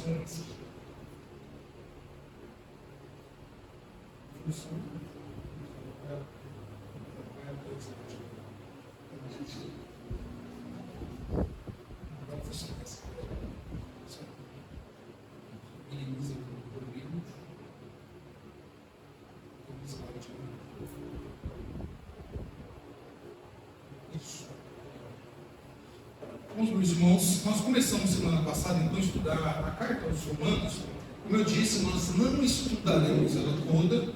funções. Bom, meus irmãos, nós começamos semana passada então a estudar a carta aos Romanos. Como eu disse, nós não estudaremos ela toda,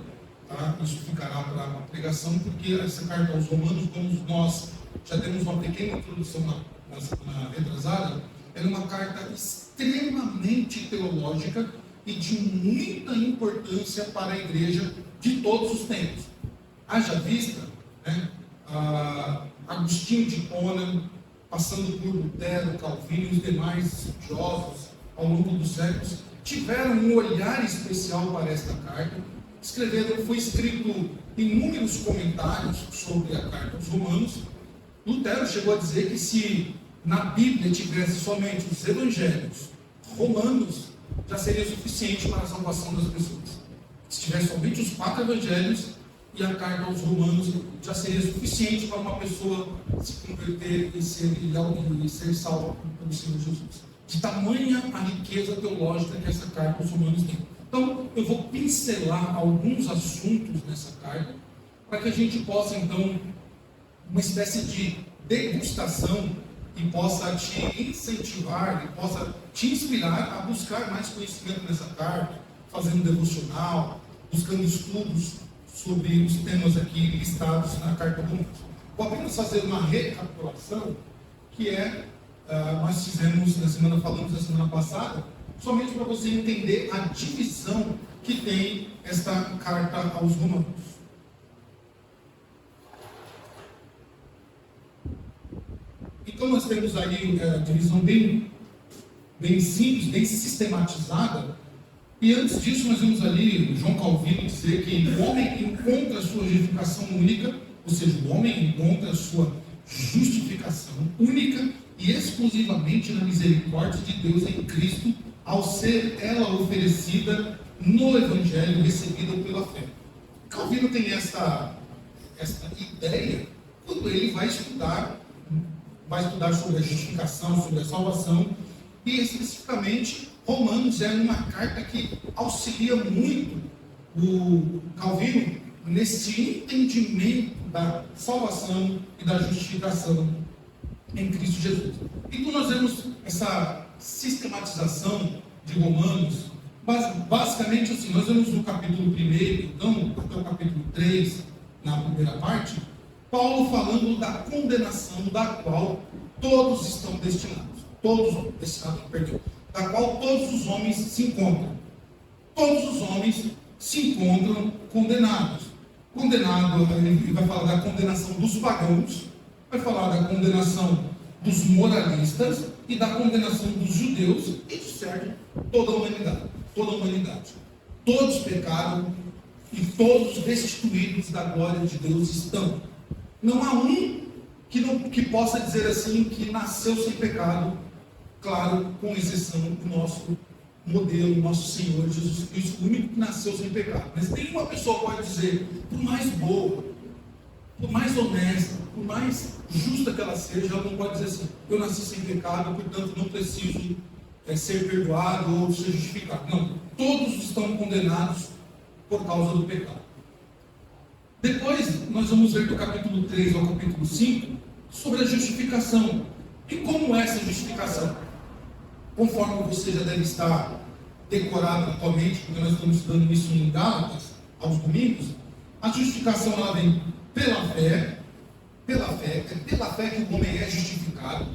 tá? Isso ficará para uma pregação, porque essa carta aos Romanos, como nós já temos uma pequena introdução na semana retrasada, ela é uma carta extremamente teológica e de muita importância para a igreja de todos os tempos. Haja vista, né, Agostinho de Hipona, passando por Lutero, Calvino e os demais estudiosos ao longo dos séculos, tiveram um olhar especial para esta carta. Foi escrito inúmeros comentários sobre a carta aos Romanos. Lutero chegou a dizer que se na Bíblia tivesse somente os evangelhos, Romanos já seria suficiente para a salvação das pessoas. Se tivesse somente os 4 evangelhos e a carta aos Romanos, já seria suficiente para uma pessoa se converter e ser salva pelo Senhor Jesus. De tamanha a riqueza teológica que essa carta aos Romanos tem. Então, eu vou pincelar alguns assuntos nessa carta, para que a gente possa, então, uma espécie de degustação e possa te incentivar, e possa te inspirar a buscar mais conhecimento nessa carta, fazendo devocional, buscando estudos sobre os temas aqui listados na carta aos Romanos. Vou apenas fazer uma recapitulação, que nós fizemos falamos na semana passada, somente para você entender a divisão que tem esta carta aos Romanos. Então nós temos aí a divisão bem simples, bem sistematizada. E antes disso nós vemos ali João Calvino dizer que o homem encontra a sua justificação única, ou seja, o homem encontra a sua justificação única e exclusivamente na misericórdia de Deus em Cristo, ao ser ela oferecida no Evangelho recebido pela fé. Calvino tem esta ideia quando ele vai estudar sobre a justificação, sobre a salvação, e especificamente Romanos é uma carta que auxilia muito o Calvino nesse entendimento da salvação e da justificação em Cristo Jesus. Então nós vemos essa sistematização de Romanos, basicamente assim, nós vemos no capítulo 1, então, até o capítulo 3, na primeira parte, Paulo falando da condenação da qual todos estão destinados, da qual todos os homens se encontram. Todos os homens se encontram condenados. Ele vai falar da condenação dos pagãos, vai falar da condenação dos moralistas e da condenação dos judeus e, de certo, toda a humanidade. Todos pecaram e todos destituídos da glória de Deus estão. Não há um que possa dizer assim que nasceu sem pecado, claro, com exceção do nosso modelo, nosso Senhor Jesus Cristo, o único que nasceu sem pecado. Mas nenhuma pessoa pode dizer, por mais boa, por mais honesta, por mais justa que ela seja, ela não pode dizer assim, eu nasci sem pecado, portanto não preciso ser perdoado ou ser justificado. Não, todos estão condenados por causa do pecado. Depois, nós vamos ver do capítulo 3 ao capítulo 5, sobre a justificação. E como é essa justificação? Conforme você já deve estar decorado atualmente, porque nós estamos estudando isso em Gálatas, aos domingos, a justificação ela vem pela fé, é pela fé que o homem é justificado,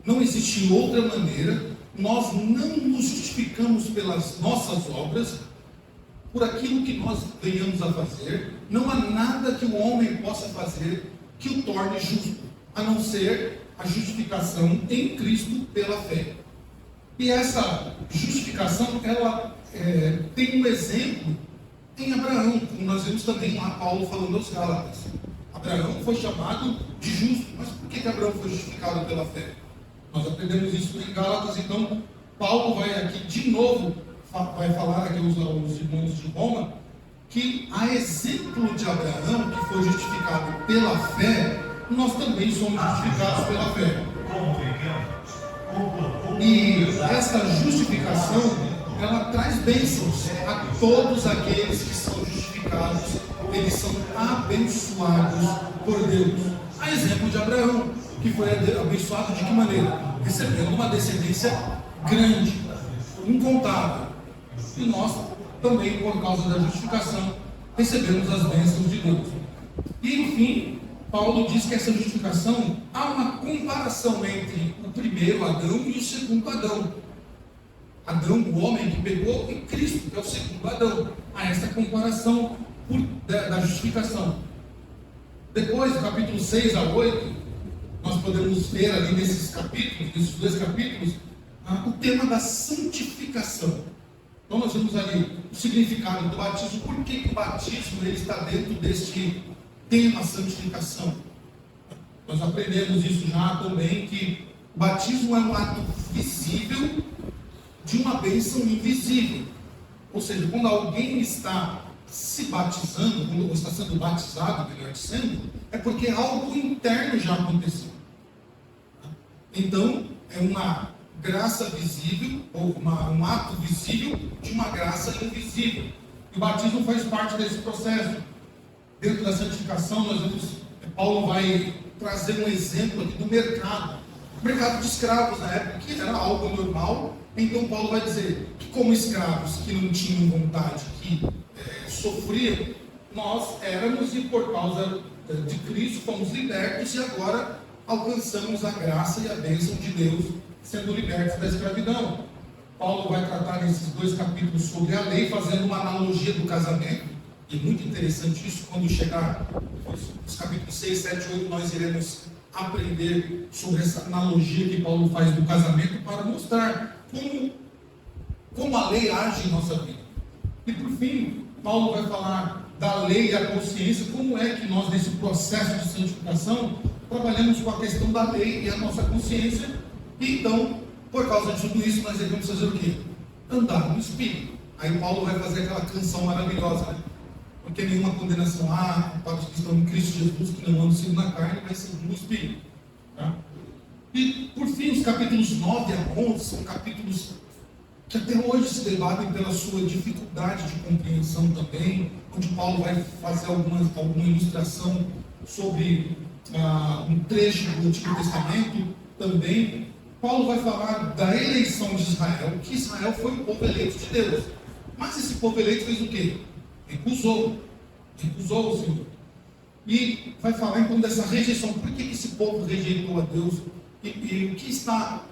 não existe outra maneira, nós não nos justificamos pelas nossas obras, por aquilo que nós venhamos a fazer, não há nada que o homem possa fazer que o torne justo, a não ser a justificação em Cristo pela fé. E essa justificação, ela tem um exemplo em Abraão, como nós vemos também lá Paulo falando aos Gálatas. Abraão foi chamado de justo, mas por que Abraão foi justificado pela fé? Nós aprendemos isso em Gálatas, então Paulo vai aqui de novo, vai falar aqui aos irmãos de Roma, que a exemplo de Abraão, que foi justificado pela fé, nós também somos justificados pela fé. E essa justificação, ela traz bênçãos a todos aqueles que são justificados, eles são abençoados por Deus. A exemplo de Abraão, que foi abençoado de que maneira? Recebendo uma descendência grande, incontável. E nós também, por causa da justificação, recebemos as bênçãos de Deus. E, enfim, Paulo diz que essa justificação, há uma comparação entre o primeiro Adão e o segundo Adão. Adão, o homem que pegou, e Cristo, que é o segundo Adão. Há essa comparação da justificação. Depois, do capítulo 6 a 8, nós podemos ver ali nesses capítulos, nesses dois capítulos, o tema da santificação. Então nós vemos ali o significado do batismo. Por que o batismo ele está dentro deste tema santificação? Nós aprendemos isso já também, que o batismo é um ato visível de uma bênção invisível. Ou seja, quando alguém está se batizando, quando está sendo batizado, melhor dizendo, é porque algo interno já aconteceu. Então, é uma graça visível, ou um ato visível de uma graça invisível. E o batismo faz parte desse processo. Dentro da santificação, nós vemos, Paulo vai trazer um exemplo aqui do mercado. O mercado de escravos na época, que era algo normal. Então Paulo vai dizer que como escravos que não tinham vontade, que sofriam, nós éramos e por causa de Cristo fomos libertos e agora alcançamos a graça e a bênção de Deus, sendo libertos da escravidão. Paulo vai tratar nesses dois capítulos sobre a lei, fazendo uma analogia do casamento, e é muito interessante isso. Quando chegar nos capítulos 6, 7, 8, nós iremos aprender sobre essa analogia que Paulo faz do casamento, para mostrar como a lei age em nossa vida. E por fim, Paulo vai falar da lei e a consciência, como é que nós, nesse processo de santificação, trabalhamos com a questão da lei e a nossa consciência. E então, por causa de tudo isso, nós devemos fazer o quê? Andar no Espírito. Aí Paulo vai fazer aquela canção maravilhosa, né? Porque nenhuma condenação há para os que estão em Cristo Jesus, que não andam segundo a carne, mas segundo o Espírito. Tá? E, por fim, os capítulos 9 a 11 são capítulos que até hoje se debatem pela sua dificuldade de compreensão também, onde Paulo vai fazer alguma ilustração sobre um trecho do Antigo Testamento também. Paulo vai falar da eleição de Israel, que Israel foi o povo eleito de Deus. Mas esse povo eleito fez o quê? Recusou o Senhor. E vai falar então dessa rejeição. Por que esse povo rejeitou a Deus? E o que está,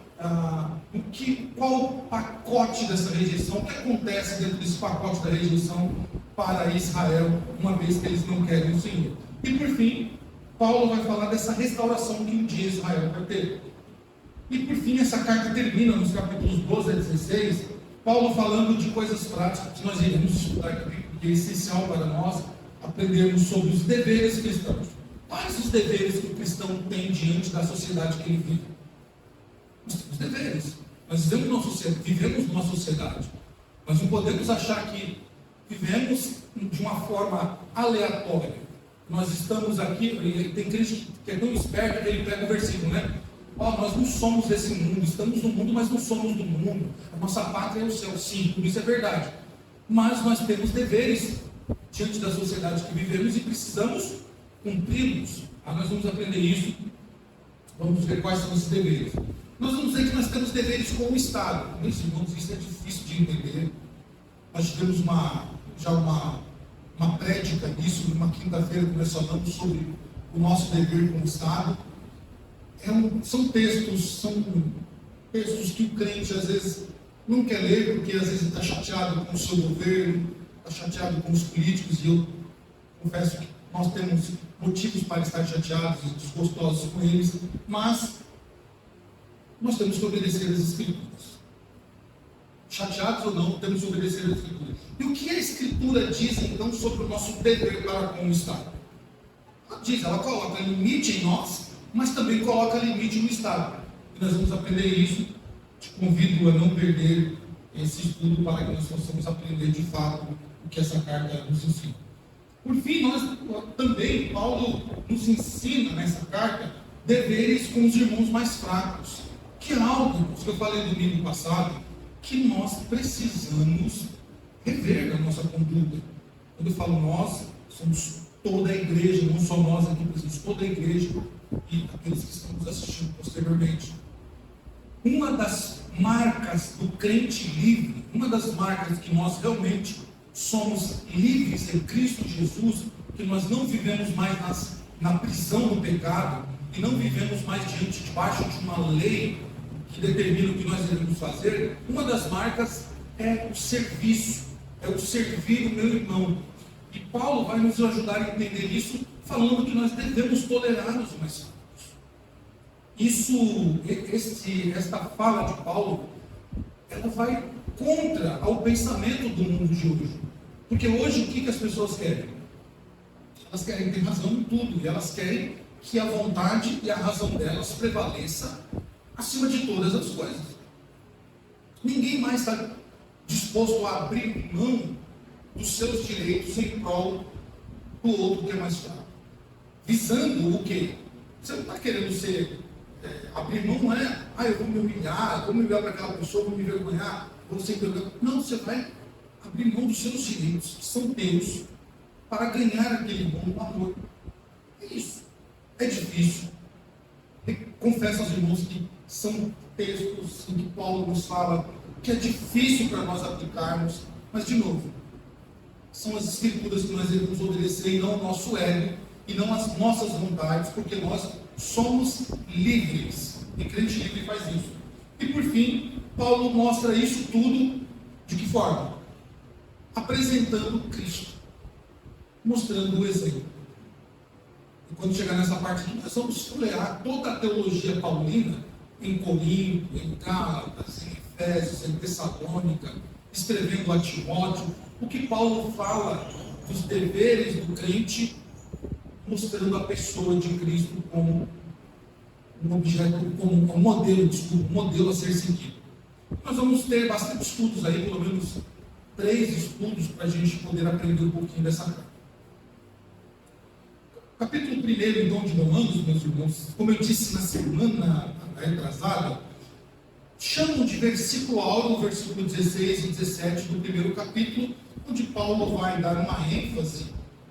qual o pacote dessa rejeição? O que acontece dentro desse pacote da rejeição para Israel, uma vez que eles não querem o Senhor? E por fim, Paulo vai falar dessa restauração que um dia Israel vai ter. E por fim, essa carta termina nos capítulos 12 a 16, Paulo falando de coisas práticas que nós iremos estudar aqui, porque é essencial para nós aprendermos sobre os deveres cristãos. Quais os deveres que o cristão tem diante da sociedade que ele vive? Nós temos deveres. Nós vivemos numa sociedade. Nós não podemos achar que vivemos de uma forma aleatória. Nós estamos aqui, e tem crente que é tão esperto que ele pega o versículo, né? Nós não somos desse mundo, estamos no mundo, mas não somos do mundo. A nossa pátria é o céu, sim, tudo isso é verdade. Mas nós temos deveres diante da sociedade que vivemos e precisamos cumpri-los. Nós vamos aprender isso, vamos ver quais são esses deveres. Nós vamos ver que nós temos deveres com o Estado. Meus irmãos, isso é difícil de entender. Nós tivemos uma prédica disso, numa quinta-feira que nós falamos sobre o nosso dever com o Estado. São textos que o crente às vezes não quer ler, porque às vezes está chateado com o seu governo, está chateado com os políticos, e eu confesso que nós temos motivos para estar chateados e desgostosos com eles, mas nós temos que obedecer às Escrituras. Chateados ou não, temos que obedecer às Escrituras. E o que a Escritura diz então sobre o nosso dever para com o Estado? Ela coloca limite em nós, mas também coloca limite no Estado. E nós vamos aprender isso te convido a não perder esse estudo para que nós possamos aprender de fato o que essa carta nos ensina. Por fim, também, Paulo nos ensina nessa carta deveres com os irmãos mais fracos, que é algo que eu falei no domingo passado, que nós precisamos rever na nossa conduta. Quando eu falo nós, somos toda a igreja, não só nós aqui presentes, toda a igreja e aqueles que estão nos assistindo posteriormente. Uma das marcas do crente livre, uma das marcas que nós realmente somos livres em Cristo Jesus, que nós não vivemos mais na prisão do pecado e não vivemos mais debaixo de uma lei que determina o que nós devemos fazer. Uma das marcas é o serviço, é o servir o meu irmão. E Paulo vai nos ajudar a entender isso, falando que nós devemos tolerar os mais fracos. Esta fala de Paulo, ela vai contra ao pensamento do mundo de hoje. Porque hoje o que as pessoas querem? Elas querem ter razão em tudo, e elas querem que a vontade e a razão delas prevaleça acima de todas as coisas. Ninguém mais está disposto a abrir mão dos seus direitos em prol do outro que é mais fraco. Visando o quê? Você não está querendo abrir mão, não é, eu vou me humilhar para aquela pessoa, vou me envergonhar, vou ser envergonhado. Não, você vai abrir mão dos seus direitos, que são teus, para ganhar aquele bom amor. É isso. É difícil. Eu confesso aos irmãos que são textos em que Paulo nos fala que é difícil para nós aplicarmos, mas de novo, são as escrituras que nós devemos obedecer e não o nosso ego e não as nossas vontades, porque nós somos livres. E crente livre faz isso. E por fim, Paulo mostra isso tudo de que forma? Apresentando Cristo, mostrando o exemplo. E quando chegar nessa parte, nós vamos folhear toda a teologia paulina em Corinto, em Gálatas, em Efésios, em Tessalônica, escrevendo a Timóteo, o que Paulo fala dos deveres do crente, mostrando a pessoa de Cristo como um objeto, como um modelo de estudo, um modelo a ser seguido. Nós vamos ter bastante estudos aí, pelo menos 3 estudos, para a gente poder aprender um pouquinho dessa carta. Capítulo 1, então, de Romanos, meus irmãos, como eu disse na semana retrasada, chamam de versículo áureo o versículo 16 e 17 do primeiro capítulo, onde Paulo vai dar uma ênfase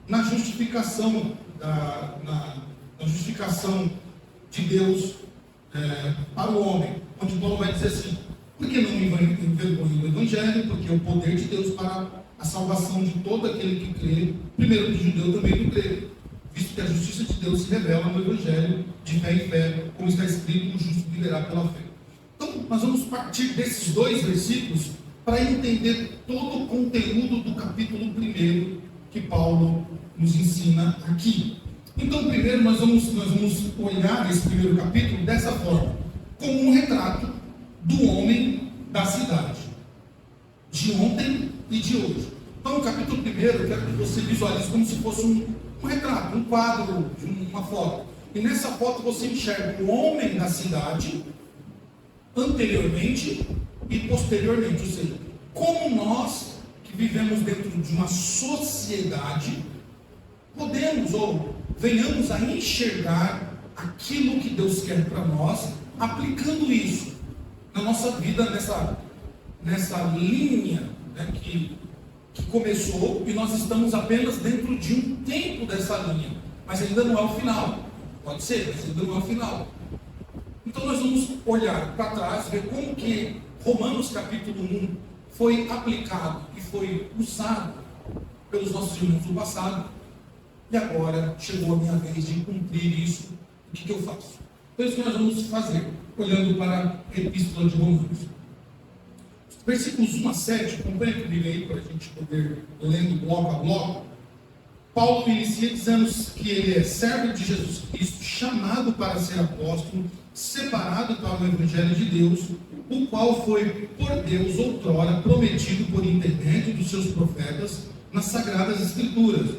na justificação, na justificação de Deus para o homem, onde Paulo vai dizer assim: por que não me envergonho do Evangelho? Porque é o poder de Deus para a salvação de todo aquele que crê, primeiro do judeu, também do grego, visto que a justiça de Deus se revela no Evangelho de fé em fé, como está escrito: o justo viverá pela fé. Então, nós vamos partir desses 2 versículos para entender todo o conteúdo do capítulo 1 que Paulo nos ensina aqui. Então, primeiro nós vamos olhar esse primeiro capítulo dessa forma, como um retrato do homem da cidade, de ontem e de hoje. Então, o capítulo 1, eu quero que você visualize como se fosse um retrato, um quadro, uma foto. E nessa foto você enxerga o homem da cidade anteriormente e posteriormente, ou seja, como nós que vivemos dentro de uma sociedade podemos ou venhamos a enxergar aquilo que Deus quer para nós, aplicando isso na nossa vida, nessa linha, né, que começou, e nós estamos apenas dentro de um tempo dessa linha, mas ainda não é o final. Pode ser, mas ainda não é o final. Então nós vamos olhar para trás, ver como que Romanos capítulo 1 foi aplicado e foi usado pelos nossos irmãos do passado, e agora chegou a minha vez de cumprir isso. O que eu faço? Então é isso que nós vamos fazer, olhando para a Epístola de Romanos. Versículos 1 a 7, acompanha comigo aí para a gente poder lendo bloco a bloco. Paulo inicia dizendo que ele é servo de Jesus Cristo, chamado para ser apóstolo, separado para o Evangelho de Deus, o qual foi por Deus outrora prometido por intermédio dos seus profetas nas Sagradas Escrituras,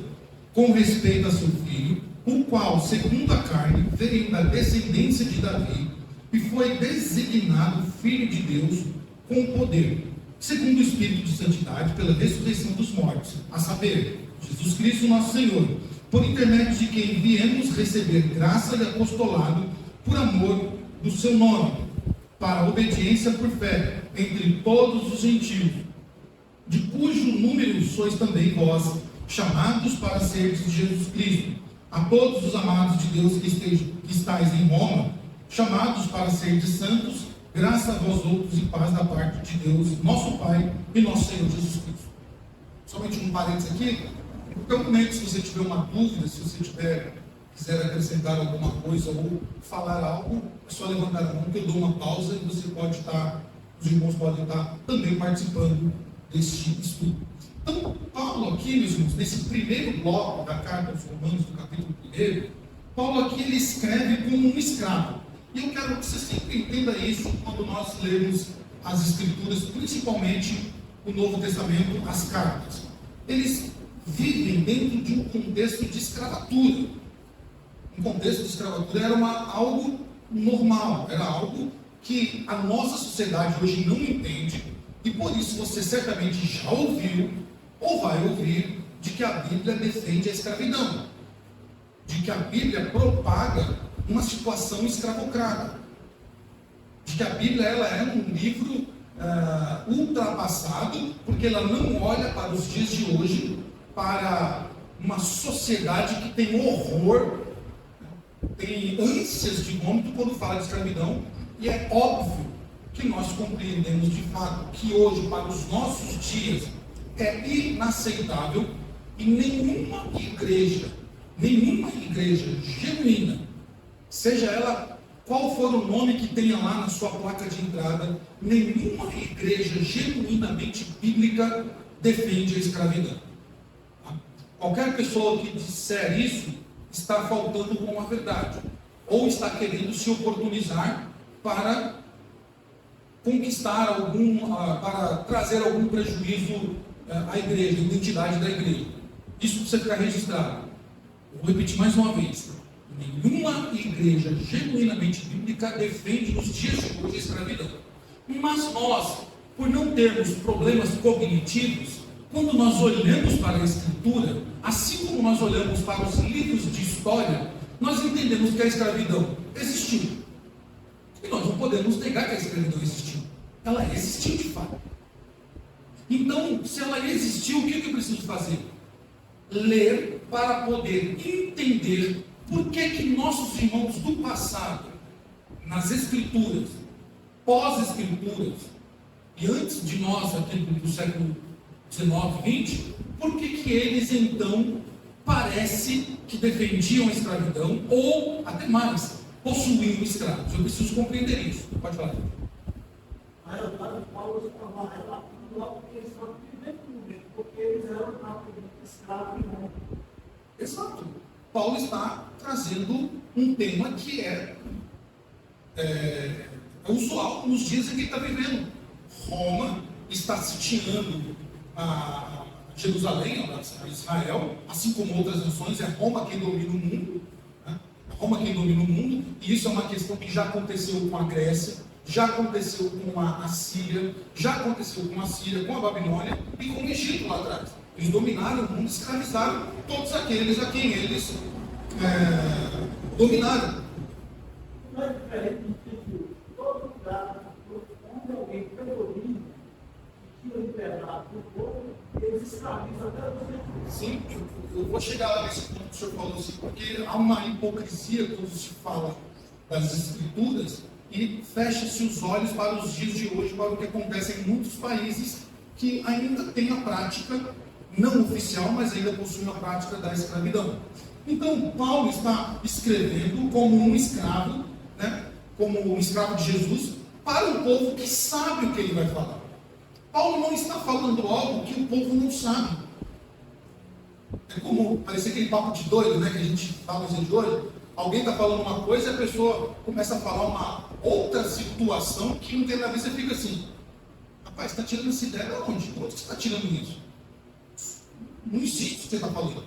com respeito a seu filho, o qual, segundo a carne, veio da descendência de Davi, e foi designado Filho de Deus com poder, segundo o Espírito de Santidade, pela ressurreição dos mortos, a saber, Jesus Cristo nosso Senhor, por intermédio de quem viemos receber graça e apostolado por amor do seu nome, para a obediência por fé entre todos os gentios, de cujo número sois também vós, chamados para seres de Jesus Cristo. A todos os amados de Deus que estáis em Roma, chamados para seres santos, graça a vós outros e paz da parte de Deus, nosso Pai e nosso Senhor Jesus Cristo. Somente um parênteses aqui. Então, se você tiver uma dúvida, se você quiser acrescentar alguma coisa ou falar algo, é só levantar a mão que eu dou uma pausa e você pode estar, os irmãos podem estar também participando deste estudo. Então, Paulo aqui, meus irmãos, nesse primeiro bloco da carta aos Romanos, do capítulo 1, Paulo aqui ele escreve como um escravo. E eu quero que você sempre entenda isso quando nós lemos as Escrituras, principalmente o Novo Testamento, as cartas. Eles vivem dentro de um contexto de escravatura. Um contexto de escravatura era algo normal, era algo que a nossa sociedade hoje não entende, e por isso você certamente já ouviu ou vai ouvir de que a Bíblia defende a escravidão, de que a Bíblia propaga uma situação escravocrata, de que a Bíblia ela é um livro ultrapassado, porque ela não olha para os dias de hoje, para uma sociedade que tem horror, tem ânsias de vômito quando fala de escravidão, e é óbvio que nós compreendemos de fato que hoje, para os nossos dias, é inaceitável, e nenhuma igreja genuína, seja ela qual for o nome que tenha lá na sua placa de entrada, nenhuma igreja genuinamente bíblica defende a escravidão. Qualquer pessoa que disser isso está faltando com a verdade, ou está querendo se oportunizar para conquistar para trazer algum prejuízo à igreja, à identidade da igreja. Isso precisa ficar registrado. Eu vou repetir mais uma vez. Nenhuma igreja genuinamente bíblica defende nos dias de hoje a escravidão. Mas nós, por não termos problemas cognitivos, quando nós olhamos para a Escritura, assim como nós olhamos para os livros de história, nós entendemos que a escravidão existiu. E nós não podemos negar que a escravidão existiu. Ela existiu de fato. Então, se ela existiu, o que eu preciso fazer? Ler para poder entender por que nossos irmãos do passado, nas Escrituras, pós-Escrituras, e antes de nós, aqui do século 19, 20, por que eles então parece que defendiam a escravidão, ou até mais, possuíam escravos? Eu preciso compreender isso. Pode falar. Porque eles eram escravos. Exato. Paulo está trazendo um tema que é usual nos dias em que ele está vivendo. Roma está sitiando a Jerusalém, a Israel, assim como outras nações. É Roma quem domina o mundo, né? É Roma quem domina o mundo, e isso é uma questão que já aconteceu com a Grécia, já aconteceu com a Síria, já aconteceu com a Síria, com a Babilônia e com o Egito lá atrás. Eles dominaram o mundo, escravizaram todos aqueles a quem eles dominaram. Não é diferente do que todo lugar onde alguém tem domínio e tira liberdade do povo, eles escravizam até o Sim, eu vou chegar lá nesse ponto que o senhor falou assim, porque há uma hipocrisia quando se fala das Escrituras e fecha-se os olhos para os dias de hoje, para o que acontece em muitos países que ainda têm a prática, não oficial, mas ainda possuem a prática da escravidão. Então, Paulo está escrevendo como um escravo, né, como um escravo de Jesus, para um povo que sabe o que ele vai falar. Paulo não está falando algo que o povo não sabe. É como parecer aquele papo de doido, né, que a gente fala assim de hoje. Alguém está falando uma coisa e a pessoa começa a falar uma outra situação que não tem nada a ver. Você fica assim, rapaz, você está tirando essa ideia de onde? De onde você está tirando isso? Não existe o que você está falando.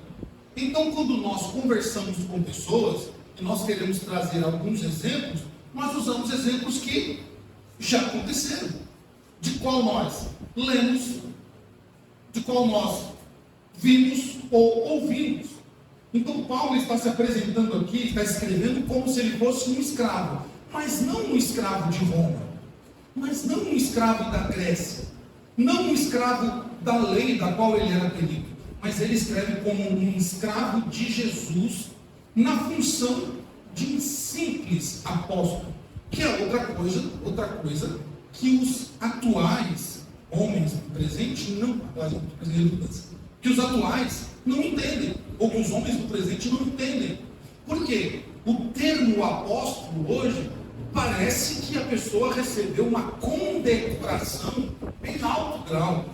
Então, quando nós conversamos com pessoas e nós queremos trazer alguns exemplos, nós usamos exemplos que já aconteceram, de qual nós lemos, de qual nós vimos ou ouvimos. Então Paulo está se apresentando aqui, está escrevendo como se ele fosse um escravo, mas não um escravo de Roma, mas não um escravo da Grécia, não um escravo da lei da qual ele era perito, mas ele escreve como um escravo de Jesus na função de um simples apóstolo, que é outra coisa que os atuais homens do presente não, que os atuais não entendem, ou que os homens do presente não entendem. Por quê? O termo apóstolo hoje parece que a pessoa recebeu uma condecoração em alto grau.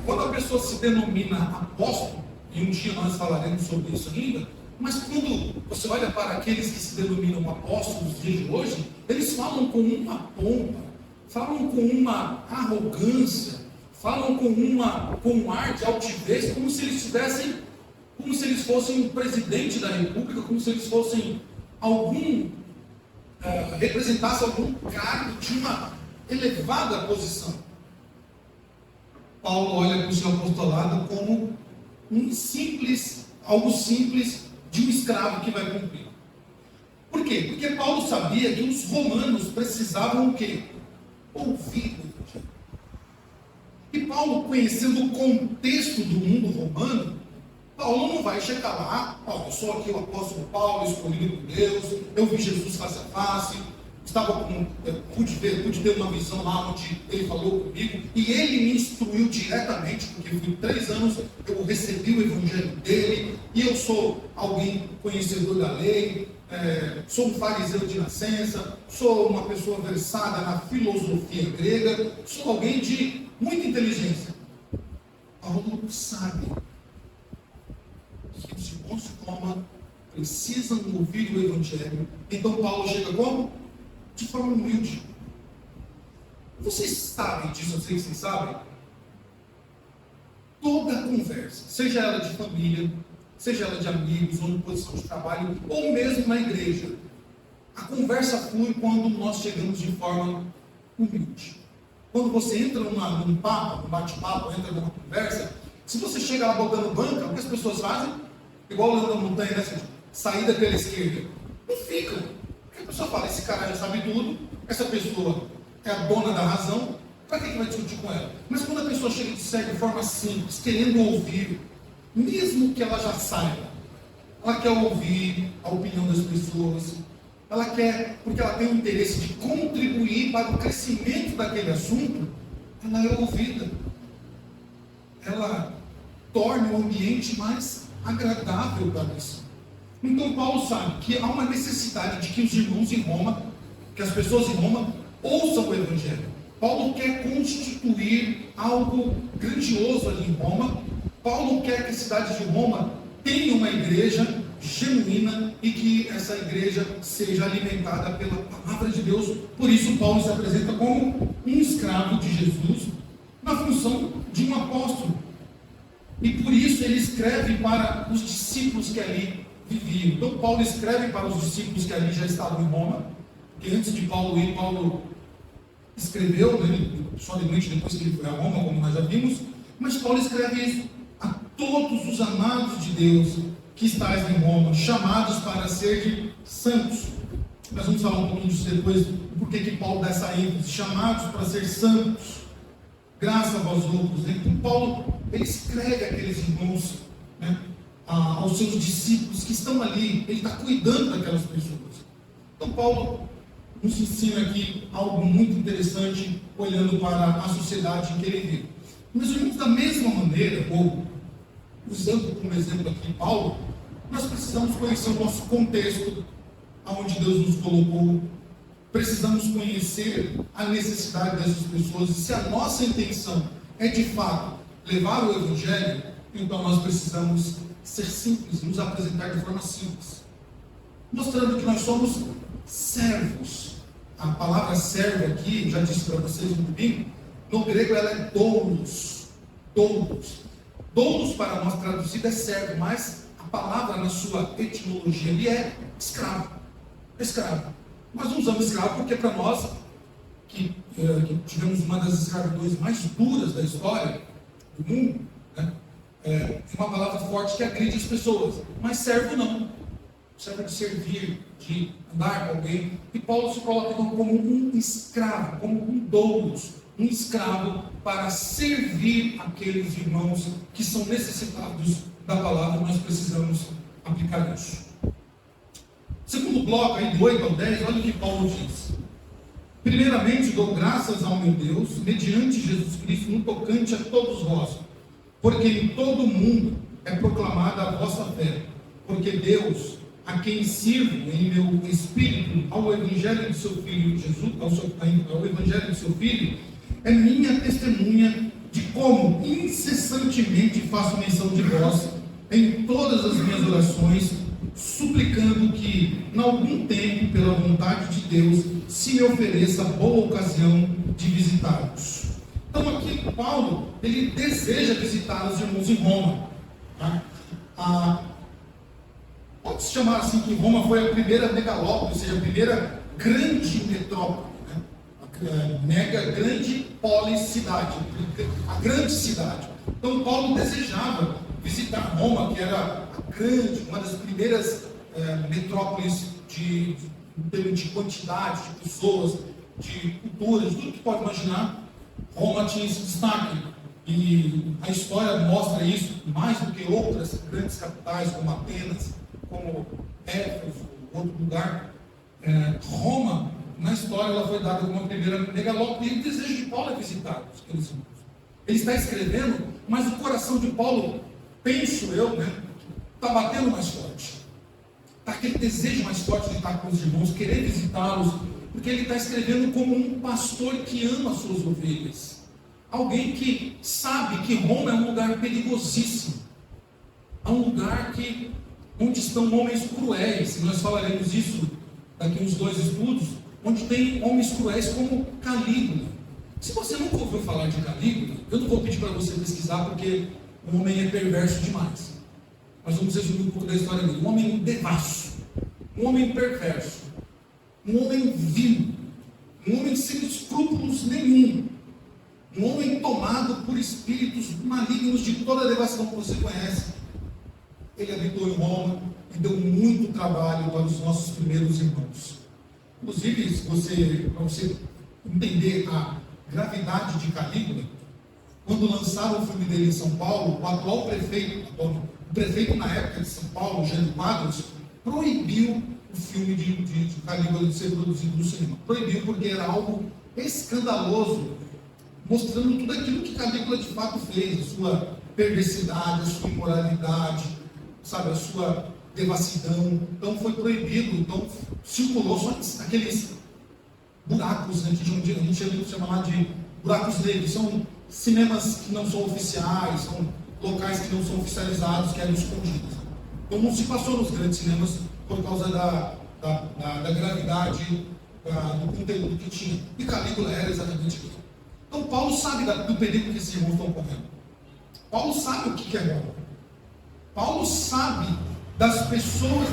Quando a pessoa se denomina apóstolo, e um dia nós falaremos sobre isso ainda, mas quando você olha para aqueles que se denominam apóstolos nos dias de hoje, eles falam com uma pompa, falam com uma arrogância, falam com um ar de altivez, como se eles fossem o presidente da república, como se eles fossem representasse algum cargo de uma elevada posição. Paulo olha para o seu apostolado como algo simples de um escravo que vai cumprir. Por quê? Porque Paulo sabia que os romanos precisavam o quê? Ouvir o Evangelho. E Paulo, conhecendo o contexto do mundo romano, Paulo não vai chegar lá, eu sou aqui o apóstolo Paulo, escolhido por Deus, eu vi Jesus face a face, pude ter uma visão lá onde ele falou comigo, e ele me instruiu diretamente, porque eu fui 3 anos, eu recebi o evangelho dele, e eu sou alguém conhecedor da lei, sou um fariseu de nascença, sou uma pessoa versada na filosofia grega, sou alguém de muita inteligência. Paulo sabe que os irmãos de Roma precisam ouvir o evangelho. Então Paulo chega como? De forma humilde. Vocês sabem disso, eu sei que vocês sabem. Toda conversa, seja ela de família, seja ela de amigos, ou em posição de trabalho, ou mesmo na igreja, a conversa flui quando nós chegamos de forma humilde. Quando você entra num bate-papo, entra numa conversa, se você chega lá botando banca, o que as pessoas fazem? Igual lá na montanha, né? Saída pela esquerda. Não ficam. Porque a pessoa fala, esse cara já sabe tudo, essa pessoa é a dona da razão, para que vai discutir com ela? Mas quando a pessoa chega de forma simples, querendo ouvir, mesmo que ela já saiba, ela quer ouvir a opinião das pessoas, ela quer, porque ela tem o interesse de contribuir para o crescimento daquele assunto, ela é ouvida. Ela torna o ambiente mais agradável para a pessoa. Então Paulo sabe que há uma necessidade de que os irmãos em Roma, que as pessoas em Roma, ouçam o Evangelho. Paulo quer constituir algo grandioso ali em Roma. Paulo quer que a cidade de Roma tenha uma igreja genuína e que essa igreja seja alimentada pela palavra de Deus. Por isso Paulo se apresenta como um escravo de Jesus na função de um apóstolo. E por isso ele escreve para os discípulos que ali viviam. Então Paulo escreve para os discípulos que ali já estavam em Roma, porque antes de Paulo ir, Paulo escreveu, somente depois que ele foi a Roma, como nós já vimos, mas Paulo escreve isso a todos os amados de Deus que estáis em Roma, chamados para ser santos. Nós vamos falar um pouquinho disso depois, por que Paulo dá essa ênfase, chamados para ser santos, graças a vós outros. Então Paulo, ele escreve aqueles irmãos, né, aos seus discípulos que estão ali, ele está cuidando daquelas pessoas. Então Paulo nos ensina aqui algo muito interessante, olhando para a sociedade em que ele vive. Mas irmãos, da mesma maneira, ou usando como exemplo aqui Paulo, nós precisamos conhecer o nosso contexto, aonde Deus nos colocou. Precisamos conhecer a necessidade dessas pessoas. E se a nossa intenção é de fato levar o Evangelho, então nós precisamos ser simples, nos apresentar de forma simples, mostrando que nós somos servos. A palavra servo aqui, já disse para vocês no domingo, no grego ela é doulos. Doulos para nós traduzido é servo, mas a palavra na sua etimologia ali é escravo. Nós não usamos escravo porque para nós, que tivemos uma das escravidões mais duras da história do mundo, né? É uma palavra forte que agride as pessoas, mas servo não. Servo de servir, de andar com alguém. E Paulo se coloca então como um escravo, como um doulos, um escravo para servir aqueles irmãos que são necessitados da palavra. Nós precisamos aplicar isso. Segundo bloco, aí do 8 ao 10, olha o que Paulo diz. Primeiramente, dou graças ao meu Deus, mediante Jesus Cristo, no tocante a todos vós, porque em todo o mundo é proclamada a vossa fé, porque Deus, a quem sirvo em meu espírito ao Evangelho de seu Filho Jesus, ao Evangelho de seu Filho, é minha testemunha de como incessantemente faço menção de vós em todas as minhas orações, suplicando que, em algum tempo, pela vontade de Deus, se me ofereça boa ocasião de visitá-los. Então aqui Paulo, ele deseja visitar os irmãos em Roma. Tá? Pode-se chamar assim que Roma foi a primeira megalópole, ou seja, a primeira grande metrópole, né? A mega grande poliscidade, a grande cidade. Então Paulo desejava visitar Roma, que era a grande, uma das primeiras metrópoles em termos de quantidade de pessoas, de culturas, tudo que pode imaginar. Roma tinha esse destaque, e a história mostra isso mais do que outras grandes capitais, como Atenas, como Éfeso, outro lugar. Roma, na história, ela foi dada como a primeira megalópole, e o desejo de Paulo é visitar aqueles irmãos. Ele está escrevendo, mas o coração de Paulo, penso eu, está batendo mais forte. Está aquele desejo mais forte de estar com os irmãos, querer visitá-los, porque ele está escrevendo como um pastor que ama as suas ovelhas. Alguém que sabe que Roma é um lugar perigosíssimo. É um lugar onde estão homens cruéis, e nós falaremos isso daqui a uns 2 estudos, onde tem homens cruéis como Calígula. Se você nunca ouviu falar de Calígula, eu não vou pedir para você pesquisar, porque o homem é perverso demais. Mas vamos resumir um pouco da história dele. Um homem devasso, um homem perverso, um homem vil, um homem sem escrúpulos nenhum, um homem tomado por espíritos malignos de toda a devassidão que você conhece. Ele habitou em Roma e deu muito trabalho para os nossos primeiros irmãos. Inclusive, para você entender a gravidade de Calígula, quando lançaram o filme dele em São Paulo, o atual prefeito, o prefeito na época de São Paulo, Jânio Quadros, proibiu o filme de Calígula de ser produzido no cinema. Proibiu porque era algo escandaloso, mostrando tudo aquilo que Calígula de fato fez, a sua perversidade, a sua imoralidade, sabe, a sua devassidão. Então foi proibido, então circulou só aqueles buracos, né, que a gente chama lá de buracos negros. São cinemas que não são oficiais, são locais que não são oficializados, que eram escondidos. Então não se passou nos grandes cinemas por causa da gravidade do conteúdo que tinha. E Calígula era exatamente aquilo. Então Paulo sabe do perigo que esses irmãos estão correndo. Paulo sabe o que é Roma. Paulo sabe das pessoas,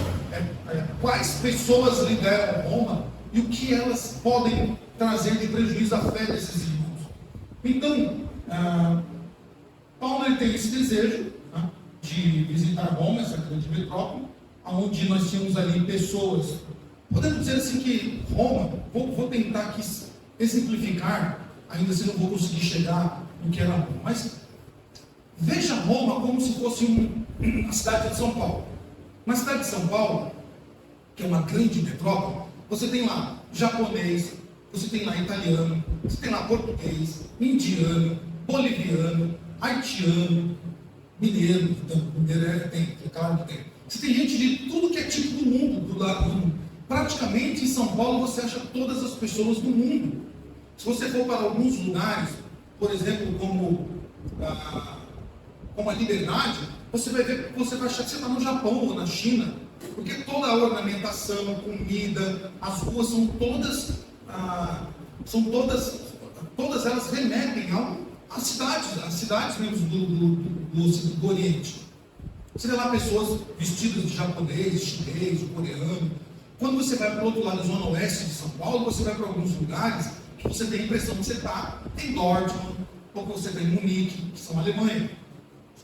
quais pessoas lideram Roma e o que elas podem trazer de prejuízo à fé desses irmãos. Então, Paulo tem esse desejo, né, de visitar Roma, essa grande metrópole, onde nós tínhamos ali pessoas. Podemos dizer assim que Roma, vou tentar aqui exemplificar, ainda assim não vou conseguir chegar no que era Roma, mas veja Roma como se fosse a cidade de São Paulo. Na cidade de São Paulo, que é uma grande metrópole, você tem lá japonês, você tem lá italiano, você tem lá português, indiano, boliviano, haitiano, mineiro, tem, é claro que tem. Você tem gente de tudo que é tipo do mundo, do lado do mundo. Praticamente em São Paulo você acha todas as pessoas do mundo. Se você for para alguns lugares, por exemplo, como a Liberdade, você vai achar que você está no Japão ou na China, porque toda a ornamentação, comida, as ruas são todas elas remetem às cidades mesmo do Oriente. Você vê lá pessoas vestidas de japonês, chinês, coreano, Quando você vai para o outro lado da zona oeste de São Paulo, você vai para alguns lugares que você tem a impressão que você está em Dortmund, ou que você está em Munique, que são Alemanha.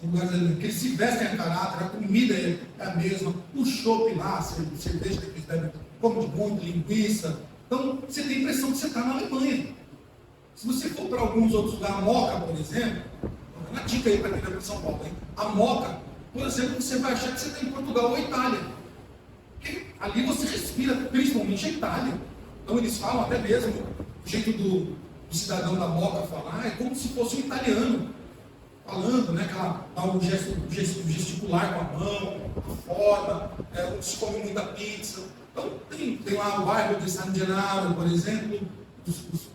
São lugares que eles se vestem a caráter, a comida é a mesma, o chopp lá, a cerveja que eles bebem, come de monte, linguiça. Então, você tem a impressão que você está na Alemanha. Se você for para alguns outros lugares, a Moca, por exemplo, uma dica aí para quem vai para São Paulo, hein? A Moca, por exemplo, você vai achar que você está em Portugal ou Itália. Porque ali você respira, principalmente a Itália. Então eles falam até mesmo, o jeito do cidadão da Moca falar, é como se fosse um italiano falando, né? O gesticular com a mão, a forma, onde se come muita pizza. Então tem lá o bairro de San Gennaro, por exemplo,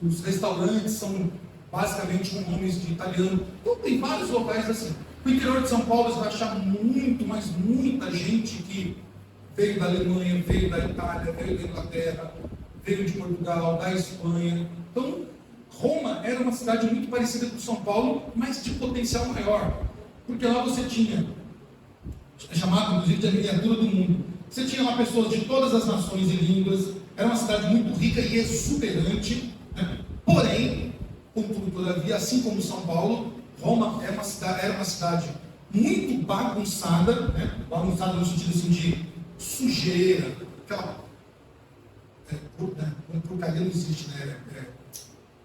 os restaurantes são basicamente com nomes de italiano. Então tem vários locais assim. No interior de São Paulo você vai achar muito, mas muita gente que veio da Alemanha, veio da Itália, veio da Inglaterra, veio de Portugal, da Espanha. Então, Roma era uma cidade muito parecida com São Paulo, mas de potencial maior. Porque lá você tinha, é chamado inclusive de a miniatura do mundo, você tinha lá pessoas de todas as nações e línguas, era uma cidade muito rica e exuberante, né? Porém, contudo, todavia, assim como São Paulo, Roma era uma cidade muito bagunçada, né? Bagunçada no sentido assim, de sujeira, aquela porcaria não existe, né?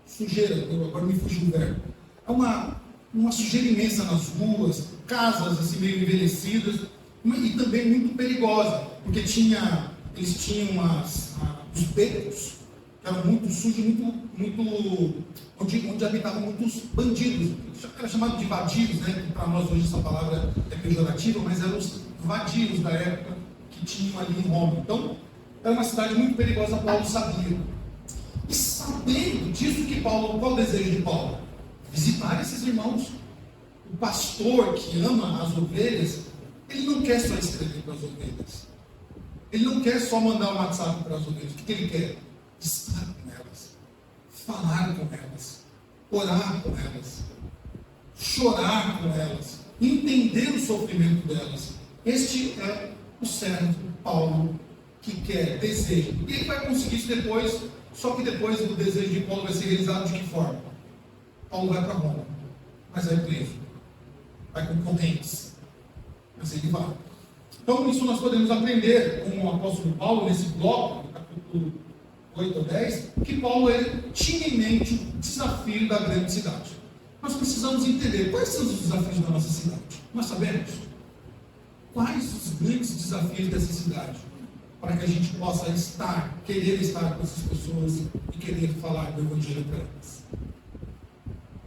Sujeira, agora me fugiu o verbo. É uma sujeira imensa nas ruas, casas assim meio envelhecidas, e também muito perigosa, porque eles tinham os becos, que eram muito sujos, onde habitavam muitos bandidos. Era chamado de vadios, né? Para nós hoje essa palavra é pejorativa, mas eram os vadios da época que tinham ali em Roma. Então, era uma cidade muito perigosa, Paulo sabia. E sabendo disso que Paulo, qual o desejo de Paulo? Visitar esses irmãos. O pastor que ama as ovelhas, ele não quer só escrever para as ovelhas. Ele não quer só mandar um WhatsApp para as ovelhas. O que ele quer? Estar com elas. Falar com elas. Orar com elas. Chorar com elas. Entender o sofrimento delas. Este é o servo Paulo que quer, deseja. E ele vai conseguir isso depois, só que depois do desejo de Paulo vai ser realizado de que forma? Paulo vai para Roma, mas vai preso. Vai com correntes. Mas ele vai. Então, isso nós podemos aprender com o apóstolo Paulo, nesse bloco, no capítulo 8 ou 10, que Paulo ele tinha em mente o desafio da grande cidade. Nós precisamos entender quais são os desafios da nossa cidade. Nós sabemos quais os grandes desafios dessa cidade, para que a gente possa querer estar com essas pessoas e querer falar do Evangelho para elas.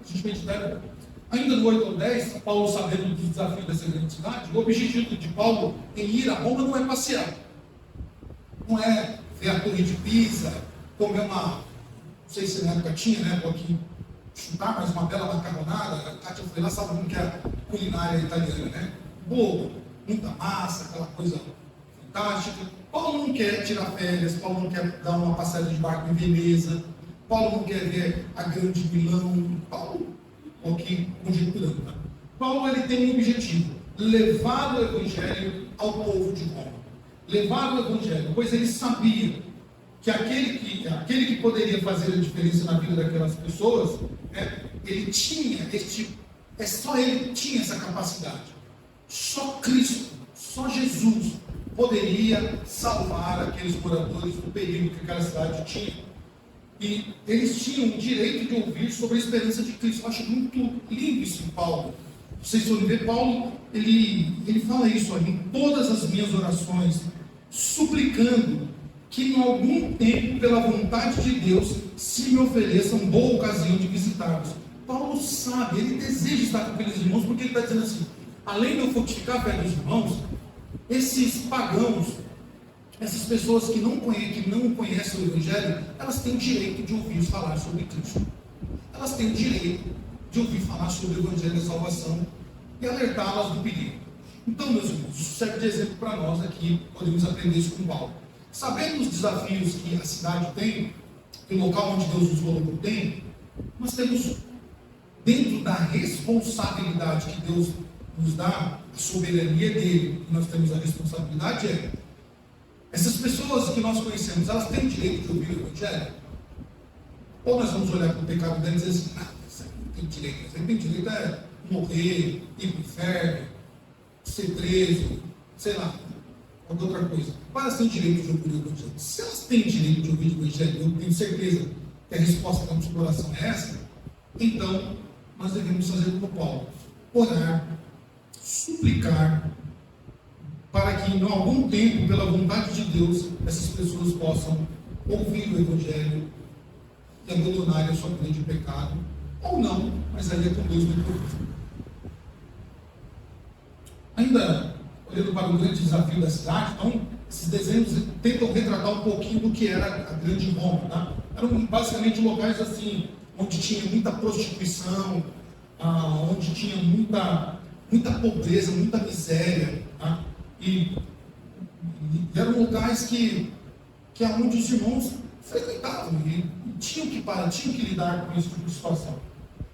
A gente medita. Ainda no 8 ou 10, Paulo sabendo dos desafios dessa grande cidade, o objetivo de Paulo em ir a Roma não é passear. Não é ver a Torre de Pisa, comer não sei se na época tinha, né, aqui chutar, mas uma bela macarronada. A Kátia foi lá, sabe como que é a culinária italiana, né? Bolo, muita massa, aquela coisa fantástica. Paulo não quer tirar férias, Paulo não quer dar uma passada de barco em Veneza, Paulo não quer ver a grande Milão. Paulo, aqui conjecturando, tá? Paulo ele tem um objetivo: levar o Evangelho ao povo de Roma. Levar o Evangelho, pois ele sabia que aquele que poderia fazer a diferença na vida daquelas pessoas, ele tinha só ele tinha essa capacidade. Só Cristo, só Jesus poderia salvar aqueles moradores do perigo que aquela cidade tinha. E eles tinham o direito de ouvir sobre a esperança de Cristo. Eu acho muito lindo isso em Paulo. Vocês podem ver, Paulo, ele fala isso aí, em todas as minhas orações, suplicando que em algum tempo, pela vontade de Deus, se me ofereça uma boa ocasião de visitá-los. Paulo sabe, ele deseja estar com aqueles irmãos, porque ele está dizendo assim: além de eu fortificar a fé dos irmãos, esses pagãos, essas pessoas que não conhecem o Evangelho, elas têm o direito de ouvir falar sobre Cristo. Elas têm o direito de ouvir falar sobre o Evangelho da salvação e alertá-las do perigo. Então, meus irmãos, isso serve de exemplo para nós aqui, podemos aprender isso com Paulo. Sabendo os desafios que a cidade tem, que o local onde Deus nos colocou tem, nós temos, dentro da responsabilidade que Deus nos dá, a soberania dele, que nós temos a responsabilidade Essas pessoas que nós conhecemos, elas têm direito de ouvir o Evangelho? Ou nós vamos olhar para o pecado dela e dizer assim, isso aí não tem direito, isso aí tem direito é morrer, ir para o inferno, ser preso, sei lá, qualquer outra coisa. Mas elas têm direito de ouvir o Evangelho. Se elas têm direito de ouvir o Evangelho, eu tenho certeza que a resposta da nossa oração é essa, então nós devemos fazer como Paulo, orar, suplicar, para que em algum tempo, pela vontade de Deus, essas pessoas possam ouvir o Evangelho e abandonarem a sua vida de pecado, ou não, mas aí é com Deus muito profundo. Ainda, olhando para o grande desafio da cidade, então, esses desenhos tentam retratar um pouquinho do que era a grande Roma, tá? Eram basicamente locais assim, onde tinha muita prostituição, onde tinha muita pobreza, muita miséria, tá? E eram locais que onde os irmãos frequentavam e tinham que lidar com esse tipo de situação.